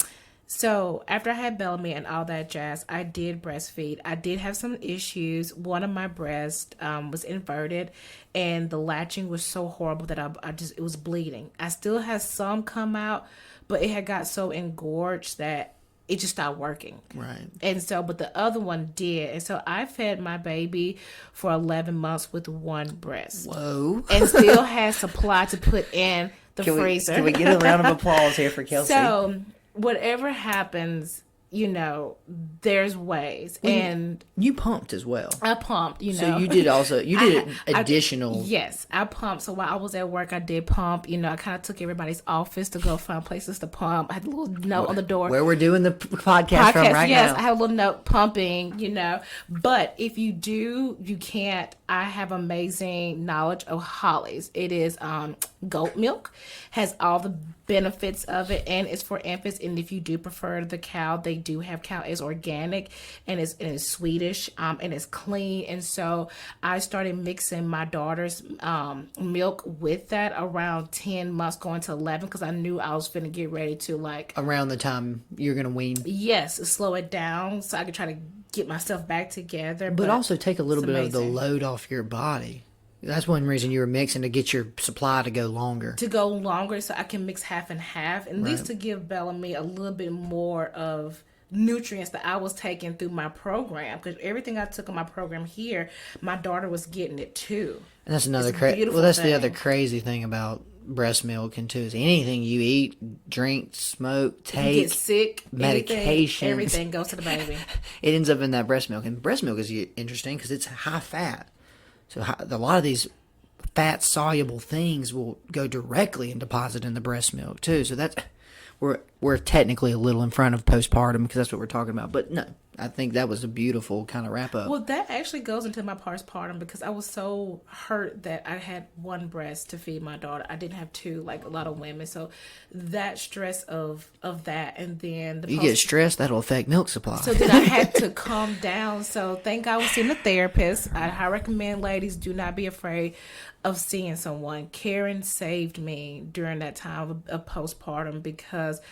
So after I had Bellamy and all that jazz, I did breastfeed. I did have some issues. One of my breasts was inverted, and the latching was so horrible that it was bleeding. I still had some come out, but it had got so engorged that it just stopped working. Right. And so, but the other one did. And so I fed my baby for 11 months with one breast. Whoa. And still had supply to put in the freezer. Can we get a round of applause here for Kelcie? So whatever happens, you know, there's ways. And you pumped as well. I pumped, you know. So you did additional. Yes, I pumped. So while I was at work, I did pump. You know, I kind of took everybody's office to go find places to pump. I had a little note on the door. Where we're doing the podcast from right yes, now. I have a little note pumping, you know. But if you do, you can't. I have amazing knowledge of Hollies. It is goat milk, has all the benefits of it, and it's for infants. And if you do prefer the cow, they do have cow. It's organic and it's Swedish and it's clean. And so I started mixing my daughter's milk with that around 10 months going to 11 because I knew I was finna get ready to around the time you're gonna wean. Yes, slow it down so I could try to get myself back together. But also take a little bit of the load off your body. That's one reason you were mixing, to get your supply to go longer. To go longer so I can mix half and half, at least to give Bellamy a little bit more of nutrients that I was taking through my program. Because everything I took in my program here, my daughter was getting it too. And that's another the other crazy thing about breast milk and too is anything you eat, drink, smoke, take, you get sick, medication, everything goes to the baby. It ends up in that breast milk. And breast milk is interesting because it's high fat. So a lot of these fat-soluble things will go directly and deposit in the breast milk, too. So that's we're technically a little in front of postpartum because that's what we're talking about. But no, I think that was a beautiful kind of wrap-up. Well, that actually goes into my postpartum because I was so hurt that I had one breast to feed my daughter. I didn't have two, like a lot of women. So that stress of that, and then you get stressed, that'll affect milk supply. So then I had to calm down. So thank God I was seeing a therapist. I recommend ladies do not be afraid of seeing someone. Karen saved me during that time of postpartum because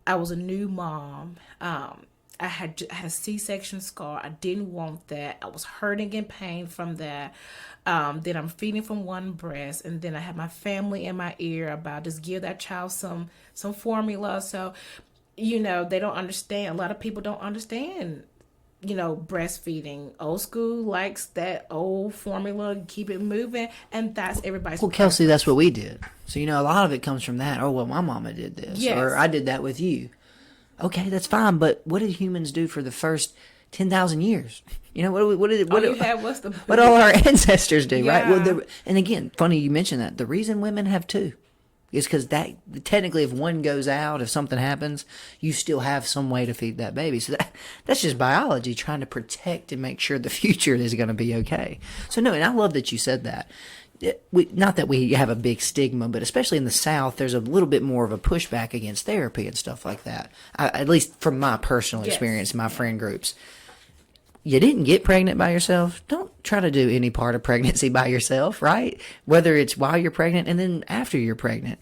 I was a new mom. I had a C-section scar. I didn't want that. I was hurting and pain from that. Then I'm feeding from one breast, and then I had my family in my ear about just give that child some formula. So, you know, they don't understand. A lot of people don't understand, you know, breastfeeding. Old school likes that old formula, keep it moving, and that's everybody's. Well, Kelcie, that's what we did. So, you know, a lot of it comes from that. Oh, well, my mama did this. Yes. Or I did that with you. Okay, that's fine, but what did humans do for the first 10,000 years? You know, what all our ancestors do, yeah. Right? Well, and again, funny you mentioned that. The reason women have two is because that technically, if one goes out, if something happens, you still have some way to feed that baby. So that's just biology trying to protect and make sure the future is going to be okay. So no, and I love that you said that. Not that we have a big stigma, but especially in the South, there's a little bit more of a pushback against therapy and stuff like that. At least from my personal experience, my friend groups. You didn't get pregnant by yourself. Don't try to do any part of pregnancy by yourself, right? Whether it's while you're pregnant and then after you're pregnant.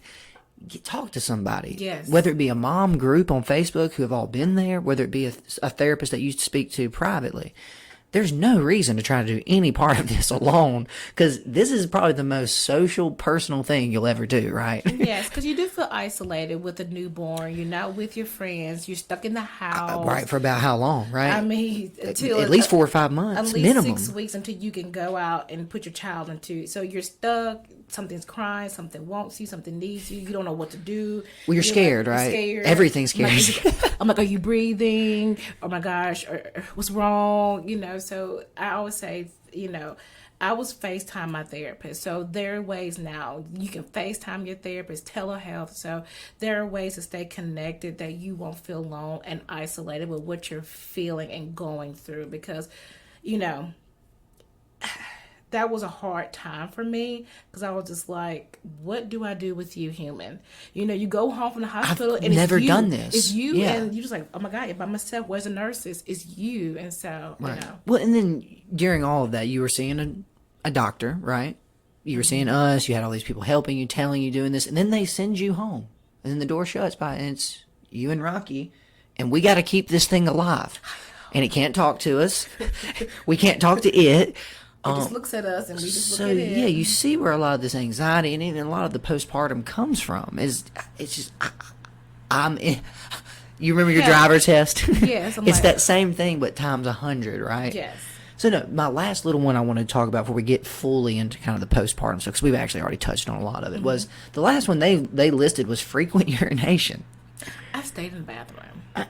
Talk to somebody. Yes. Whether it be a mom group on Facebook who have all been there, whether it be a therapist that you speak to privately. there's no reason to try to do any part of this alone, because this is probably the most social, personal thing you'll ever do, right? Yes, because you do feel isolated with a newborn. You're not with your friends. You're stuck in the house. Right, for about how long, right? I mean, until at least 4 or 5 months, at least minimum. 6 weeks until you can go out and put your child into. So you're stuck. Something's crying. Something wants you. Something needs you. You don't know what to do. Well, you're scared, right? Scared. Everything scares you. I'm like, are you breathing? Oh my gosh, what's wrong? So I always say, I was FaceTime my therapist. So there are ways now you can FaceTime your therapist, telehealth. So there are ways to stay connected that you won't feel alone and isolated with what you're feeling and going through. Because, that was a hard time for me, because I was just like, what do I do with you, human? You go home from the hospital I've and never it's you. done this. It's you, Yeah. and you're just like, oh my God, by myself, where's the nurses? It's you. And so, Right. Well, and then during all of that, you were seeing a doctor, right? You were seeing us. You had all these people helping you, telling you, doing this, and then they send you home, and then the door shuts and it's you and Rocky, and we got to keep this thing alive, and it can't talk to us. We can't talk to it. It just looks at us and we just So look at it. yeah, you see where a lot of this anxiety and even a lot of the postpartum comes from. It's just you remember your driver test? Yes, I'm it's like- that same thing but times 100, right? Yes. So no, my last little one I want to talk about before we get fully into kind of the postpartum stuff, because we've actually already touched on a lot of it, was the last one they listed was frequent urination. I stayed in the bathroom.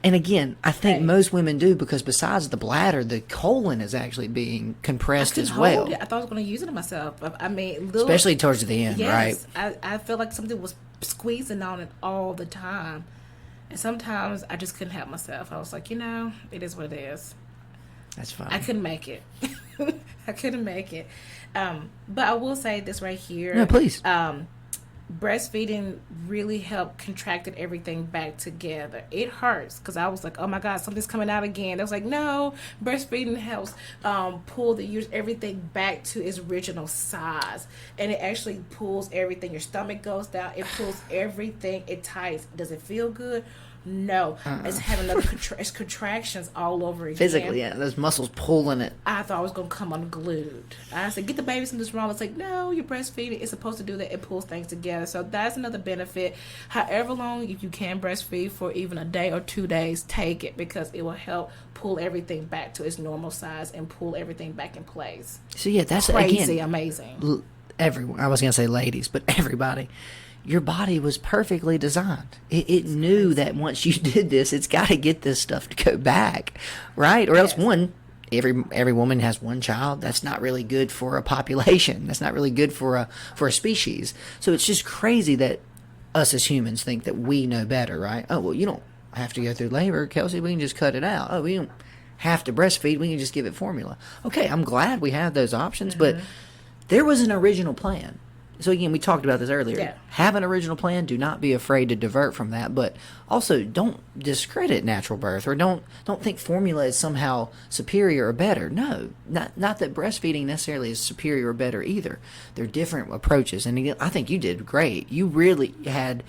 And again, I think Hey. most women do, because besides the bladder, the colon is actually being compressed as well. Hold it. I thought I was going to use it myself. I mean, Especially towards the end, right? Yes, I feel like something was squeezing on it all the time. And sometimes I just couldn't help myself. I was like, it is what it is. That's fine. I couldn't make it. I couldn't make it. But I will say this right here. No, please. Breastfeeding really helped contracted everything back together. It hurts because I was like, oh my God, something's coming out again. I was like, no, breastfeeding helps pull everything back to its original size. And it actually pulls everything. Your stomach goes down. It pulls everything. It tightens. Does it feel good? No. It's having another it's contractions all over again. Physically, yeah, those muscles pulling it. I thought I was going to come unglued. I said, get the baby something's wrong. It's like, no, you're breastfeeding. It's supposed to do that. It pulls things together. So that's another benefit. However long, if you can breastfeed for even a day or 2 days, take it, because it will help pull everything back to its normal size and pull everything back in place. So yeah, that's Crazy, again, amazing. everyone. I was gonna say ladies, but everybody. Your body was perfectly designed. It knew that once you did this, it's got to get this stuff to go back, right? Or else every woman has one child. That's not really good for a population. That's not really good for a species. So it's just crazy that us as humans think that we know better, right? Oh, well, you don't have to go through labor, Kelcie. We can just cut it out. Oh, we don't have to breastfeed. We can just give it formula. Okay, I'm glad we have those options, but there was an original plan. So again, we talked about this earlier. Yeah. Have an original plan. Do not be afraid to divert from that. But also, don't discredit natural birth, or don't think formula is somehow superior or better. No, not that breastfeeding necessarily is superior or better either. They're different approaches. And again, I think you did great. You really had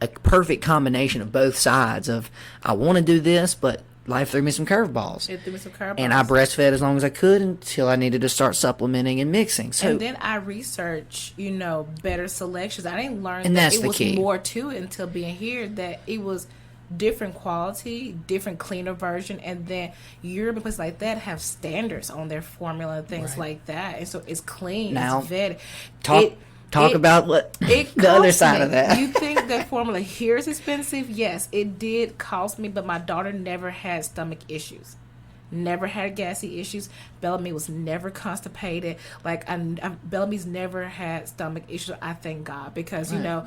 a perfect combination of both sides of, I want to do this, but life threw me some curveballs. It threw me some curveballs. And I breastfed as long as I could until I needed to start supplementing and mixing. So, and then I researched, better selections. I didn't learn And that that's it the was key. more to it until being here, that it was different quality, different cleaner version, and then Europe and places like that have standards on their formula and things like that. And so it's clean, Now, it's vetted. Talk about what It the other cost side me. of that. You think that formula here is expensive? Yes, it did cost me, but my daughter never had stomach issues. Never had gassy issues. Bellamy was never constipated. Bellamy's never had stomach issues. I thank God, because the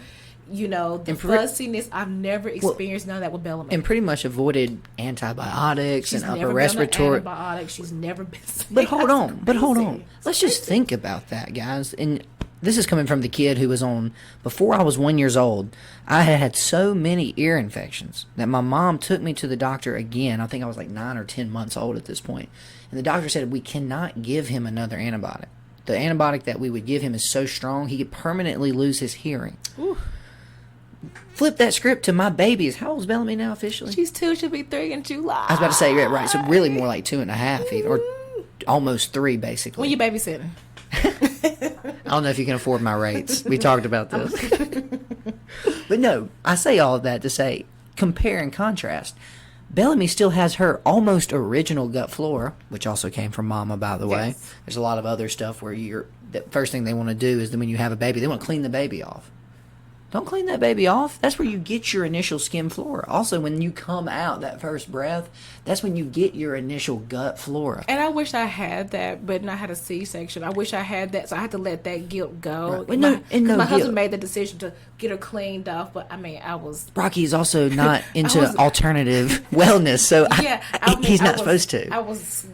And fussiness, I've never experienced none of that with Bellamy. And pretty much avoided antibiotics She's and never upper been on respiratory. antibiotics. She's never been sick. But hold on. Crazy. Let's just think about that, guys. And this is coming from the kid who was on, before I was 1 year old, I had so many ear infections that my mom took me to the doctor again. I think I was like 9 or 10 months old at this point. And the doctor said, we cannot give him another antibiotic. The antibiotic that we would give him is so strong, he could permanently lose his hearing. Ooh. Flip that script to my babies. How old's Bellamy now officially? She's 2, she'll be 3 in July. I was about to say, right. So really more like 2.5 even, or almost 3 basically. When you babysitting? I don't know if you can afford my rates. We talked about this. But no, I say all of that to say, compare and contrast. Bellamy still has her almost original gut flora, which also came from Mama, by the way. Yes. There's a lot of other stuff where the first thing they want to do is that when you have a baby, they want to clean the baby off. Don't clean that baby off. That's where you get your initial skin flora. Also, when you come out that first breath, that's when you get your initial gut flora. And I wish I had that, but not had a C-section. I wish I had that, so I had to let that guilt go. Right. Well, no my guilt. husband made the decision to get her cleaned off, but I mean, I was... Rocky is also not into alternative wellness, so Yeah, he's not supposed to. I was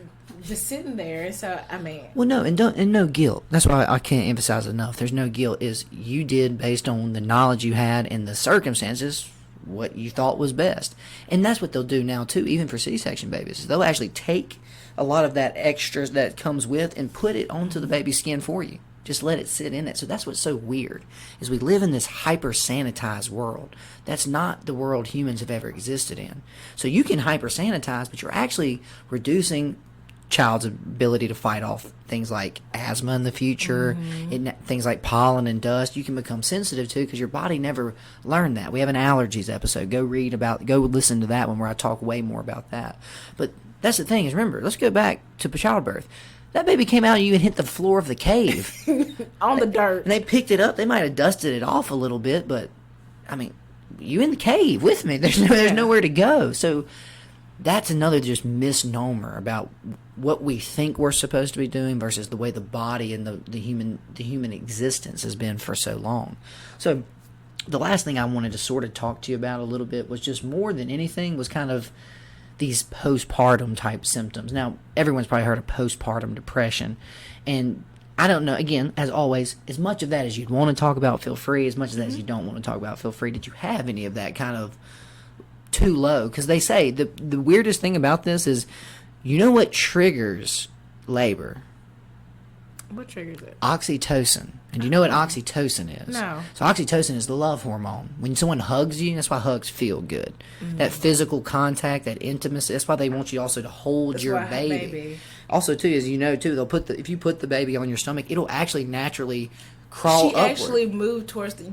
just sitting there, so I mean... Well, no, and no guilt. That's why I can't emphasize enough. There's no guilt. Is you did based on the knowledge you had and the circumstances what you thought was best, and that's what they'll do now too. Even for C-section babies, they'll actually take a lot of that extras that comes with and put it onto the baby's skin for you. Just let it sit in it. So that's what's so weird is we live in this hyper sanitized world. That's not the world humans have ever existed in. So you can hyper sanitize, but you're actually reducing child's ability to fight off things like asthma in the future, things like pollen and dust you can become sensitive to because your body never learned that. We have an allergies episode. Go listen to that one where I talk way more about that. But that's the thing is, remember, let's go back to childbirth. That baby came out and you hit the floor of the cave. on the dirt. And they picked it up. They might have dusted it off a little bit, but, I mean, you in the cave with me. There's nowhere to go. So that's another just misnomer about what we think we're supposed to be doing versus the way the body and the human existence has been for so long. So the last thing I wanted to sort of talk to you about a little bit was just more than anything was kind of these postpartum type symptoms. Now, everyone's probably heard of postpartum depression, and I don't know, again, as always, as much of that as you'd want to talk about, feel free. As much of that as you don't want to talk about, feel free. Did you have any of that kind of too low? Because they say the weirdest thing about this is, you know what triggers labor? What triggers it? Oxytocin. And do you know what oxytocin is? No. So oxytocin is the love hormone. When someone hugs you, that's why hugs feel good. That physical contact, that intimacy, that's why they want you also to hold That's your why I have baby. Also, too, as you know, too, if you put the baby on your stomach, it'll actually naturally crawl upward. She actually moved towards the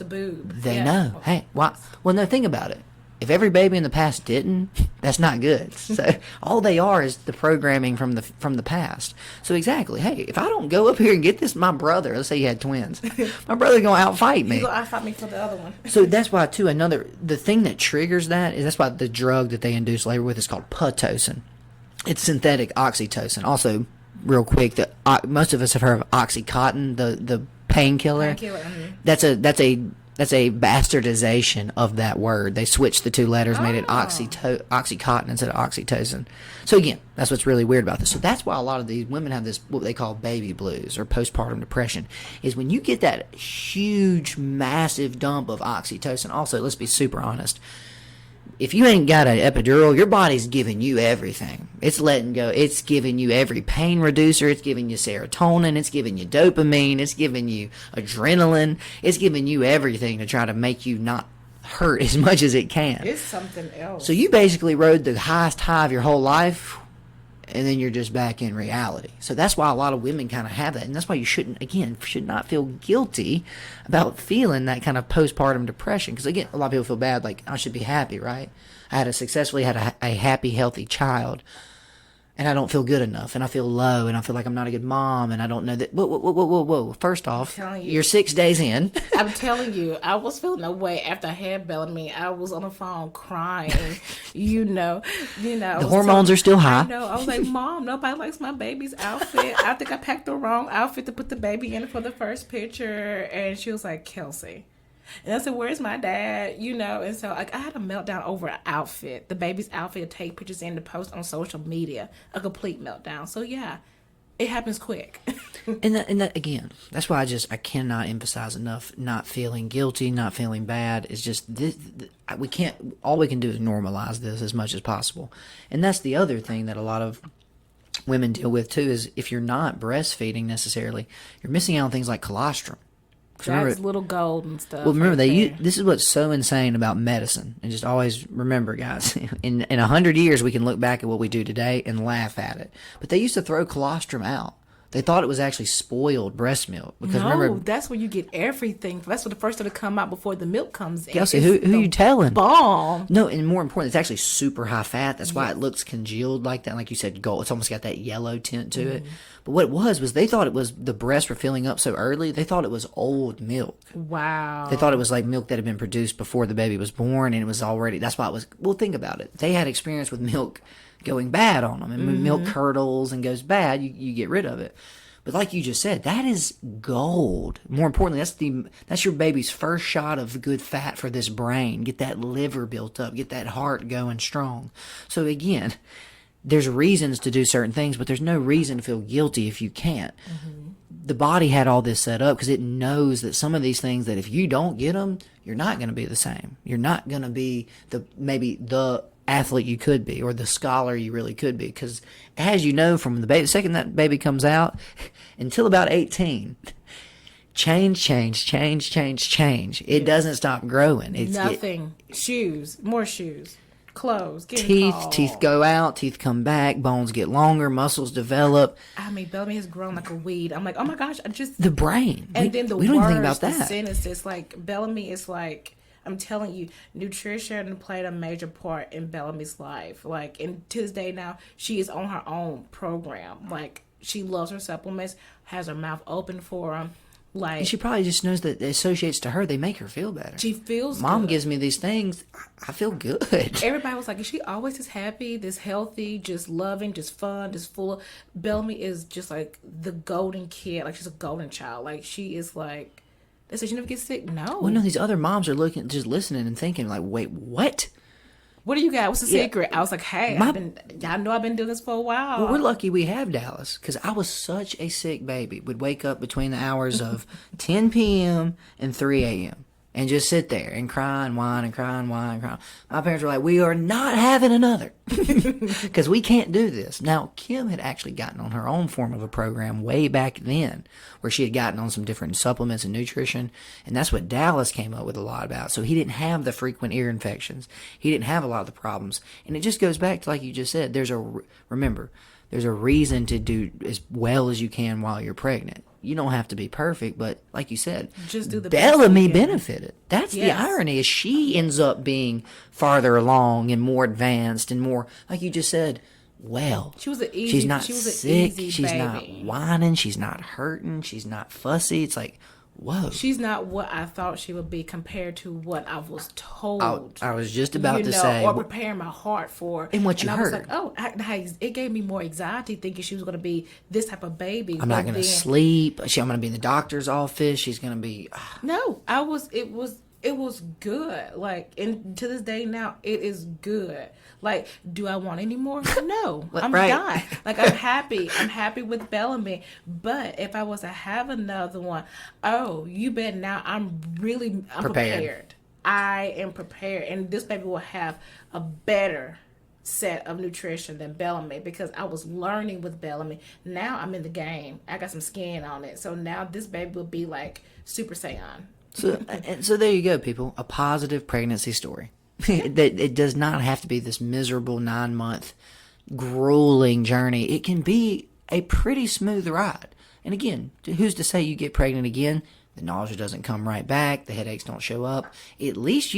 boob. They Yeah. know. Hey, why? Well, no, think about it. If every baby in the past didn't, that's not good. So all they are is the programming from the past. So exactly, hey, if I don't go up here and get this, my brother, let's say you had twins, my brother's gonna outfight me. He's gonna outfight me for the other one. So that's why too. The thing that triggers that is that's why the drug that they induce labor with is called Pitocin. It's synthetic oxytocin. Also, real quick, most of us have heard of OxyContin, the painkiller. That's a bastardization of that word. They switched the two letters, made it OxyContin instead of oxytocin. So again, that's what's really weird about this. So that's why a lot of these women have this, what they call baby blues or postpartum depression, is when you get that huge, massive dump of oxytocin. Also, let's be super honest. If you ain't got an epidural, your body's giving you everything. It's letting go. It's giving you every pain reducer. It's giving you serotonin. It's giving you dopamine. It's giving you adrenaline. It's giving you everything to try to make you not hurt as much as it can. It's something else. So you basically rode the highest high of your whole life, and then you're just back in reality. So that's why a lot of women kind of have that. And that's why you should not feel guilty about feeling that kind of postpartum depression. Because again, a lot of people feel bad, like, I should be happy, right? I successfully had a happy, healthy child, and I don't feel good enough, and I feel low, and I feel like I'm not a good mom, and I don't know that. Whoa. First off, you're 6 days in. I'm telling you, I was feeling that way after I had Bellamy. I was on the phone crying. The hormones are still high. I know. I was like, Mom, nobody likes my baby's outfit. I think I packed the wrong outfit to put the baby in for the first picture. And she was like, Kelcie. And I said, where's my dad? And so I had a meltdown over an outfit, the baby's outfit, to take pictures and to post on social media, a complete meltdown. So yeah, it happens quick. and that again, that's why I cannot emphasize enough, not feeling guilty, not feeling bad. It's just this, all we can do is normalize this as much as possible. And that's the other thing that a lot of women deal with too, is if you're not breastfeeding necessarily, you're missing out on things like colostrum. That's little gold and stuff. Well, remember, right there. this is what's so insane about medicine. And just always remember, guys, in 100 years, we can look back at what we do today and laugh at it. But they used to throw colostrum out. They thought it was actually spoiled breast milk. Because No, remember, that's where you get everything. That's what the first thing to come out before the milk comes in. Kelcie, It's who the you telling? Bomb. No, and more important, it's actually super high fat. That's why it looks congealed like that. Like you said, gold. It's almost got that yellow tint to it. But what it was they thought it was the breasts were filling up so early. They thought it was old milk. Wow. They thought it was like milk that had been produced before the baby was born, and it was already. That's why it was. Well, think about it. They had experience with milk going bad on them, and when milk curdles and goes bad, you get rid of it. But like you just said, that is gold. More importantly, that's your baby's first shot of good fat for this brain. Get that liver built up. Get that heart going strong. So again, there's reasons to do certain things, but there's no reason to feel guilty if you can't. The body had all this set up because it knows that some of these things that if you don't get them, you're not going to be the same. You're not going to be maybe the athlete you could be or the scholar you really could be, because as you know from the second that baby comes out until about 18, change. It doesn't stop growing. It's Nothing. Shoes. More shoes. Clothes. Getting teeth go out, teeth come back, bones get longer, muscles develop. I mean, Bellamy has grown like a weed. I'm like, oh my gosh, The brain. And then we don't even think about the that. sentences, like Bellamy is like, I'm telling you, nutrition played a major part in Bellamy's life. Like, and to this day now, she is on her own program. Like, she loves her supplements, has her mouth open for them. Like, And she probably just knows that it associates to her. They make her feel better. she feels Mom good. gives me these things. I feel good. Everybody was like, is she always just happy, this healthy, just loving, just fun, just full of... Bellamy is just like the golden kid. Like, she's a golden child. Like, she is like... They said she never gets sick. No. Well, no, these other moms are just listening and thinking, like, wait, what? What do you got? What's the Yeah. secret? I was like, hey, y'all know I've been doing this for a while. Well, we're lucky we have Dallas, because I was such a sick baby. Would wake up between the hours of 10 p.m. and 3 a.m. and just sit there and cry and whine and cry and whine and cry. My parents were like, we are not having another, because we can't do this. Now, Kim had actually gotten on her own form of a program way back then, where she had gotten on some different supplements and nutrition, and that's what Dallas came up with a lot about. So he didn't have the frequent ear infections. He didn't have a lot of the problems. And it just goes back to, like you just said, remember, there's a reason to do as well as you can while you're pregnant. You don't have to be perfect, but like you said, Just do the best Bellamy you can. benefited. That's the Yes. irony, is she ends up being farther along and more advanced and more, like you just said, well. She was an easy- She's not she was an sick. easy She's not baby. whining. She's not hurting. She's not fussy. It's like, whoa. She's not what I thought she would be compared to what I was told. I was just about to say, or preparing my heart for. And what you I was heard. like, oh, it gave me more anxiety thinking she was going to be this type of baby. I'm not going to sleep. I'm going to be in the doctor's office. She's going to be. No, it was good. Like, and to this day now, it is good. Like, do I want any more? No, I'm Right. done. Like, I'm happy. I'm happy with Bellamy. But if I was to have another one, oh, you bet now I'm prepared. I am prepared. And this baby will have a better set of nutrition than Bellamy, because I was learning with Bellamy. Now I'm in the game. I got some skin on it. So now this baby will be like Super Saiyan. So there you go, people. A positive pregnancy story. It does not have to be this miserable 9-month grueling journey. It can be a pretty smooth ride. And again, who's to say you get pregnant again? The nausea doesn't come right back. The headaches don't show up. At least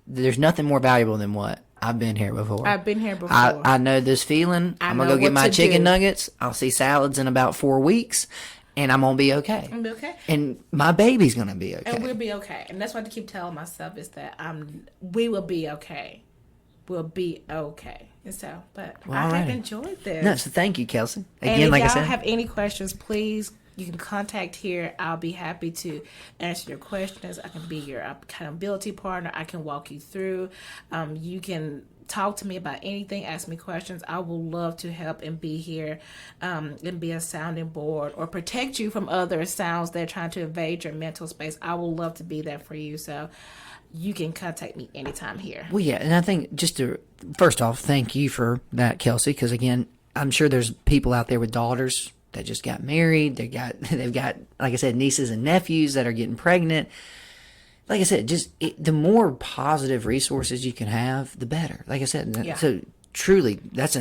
there's nothing more valuable than what? I've been here before. I've been here before. I know this feeling. I'm going to go get my chicken nuggets. I'll see salads in about 4 weeks. And I'm going to be okay. I'm gonna be okay. And my baby's going to be okay. And we'll be okay. And that's what I keep telling myself, is that we will be okay. We'll be okay. And so, but I have enjoyed this. No, so thank you, Kelcie. And Again, if like I y'all said, have any questions, please, you can contact here. I'll be happy to answer your questions. I can be your accountability partner. I can walk you through. You can talk to me about anything, ask me questions. I will love to help and be here and be a sounding board or protect you from other sounds that are trying to invade your mental space. I will love to be there for you. So you can contact me anytime here. well, yeah, and I think first off, thank you for that, Kelcie, because again, I'm sure there's people out there with daughters that just got married. They've got, like I said, nieces and nephews that are getting pregnant. Like I said, the more positive resources you can have, the better. Like I said, so truly, that's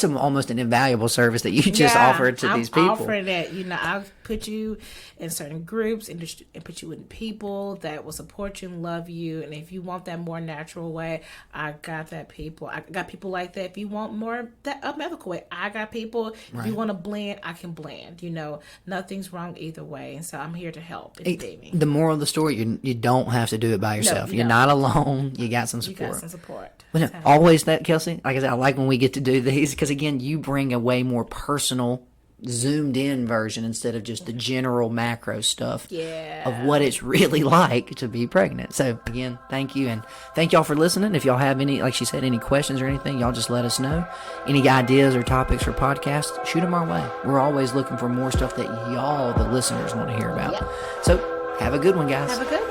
almost an invaluable service that you just offered to these people. I'm offering that. I'll put you in certain groups and put you in people that will support you and love you. And if you want that more natural way, I got that people. I got people like that. If you want more that medical way, I got people. Right. If you want to blend, I can blend. Nothing's wrong either way. And so I'm here to help. If you need me. The moral of the story, you don't have to do it by yourself. You're not alone. You got some support. You got some support. Well, no, always that, Kelcie. Like I said, I like when we get to do these because, again, you bring a way more personal, zoomed-in version instead of just the general macro stuff of what it's really like to be pregnant. So, again, thank you, and thank y'all for listening. If y'all have any, like she said, any questions or anything, y'all just let us know. Any ideas or topics for podcasts, shoot them our way. We're always looking for more stuff that y'all, the listeners, want to hear about. So, have a good one, guys. Have a good one.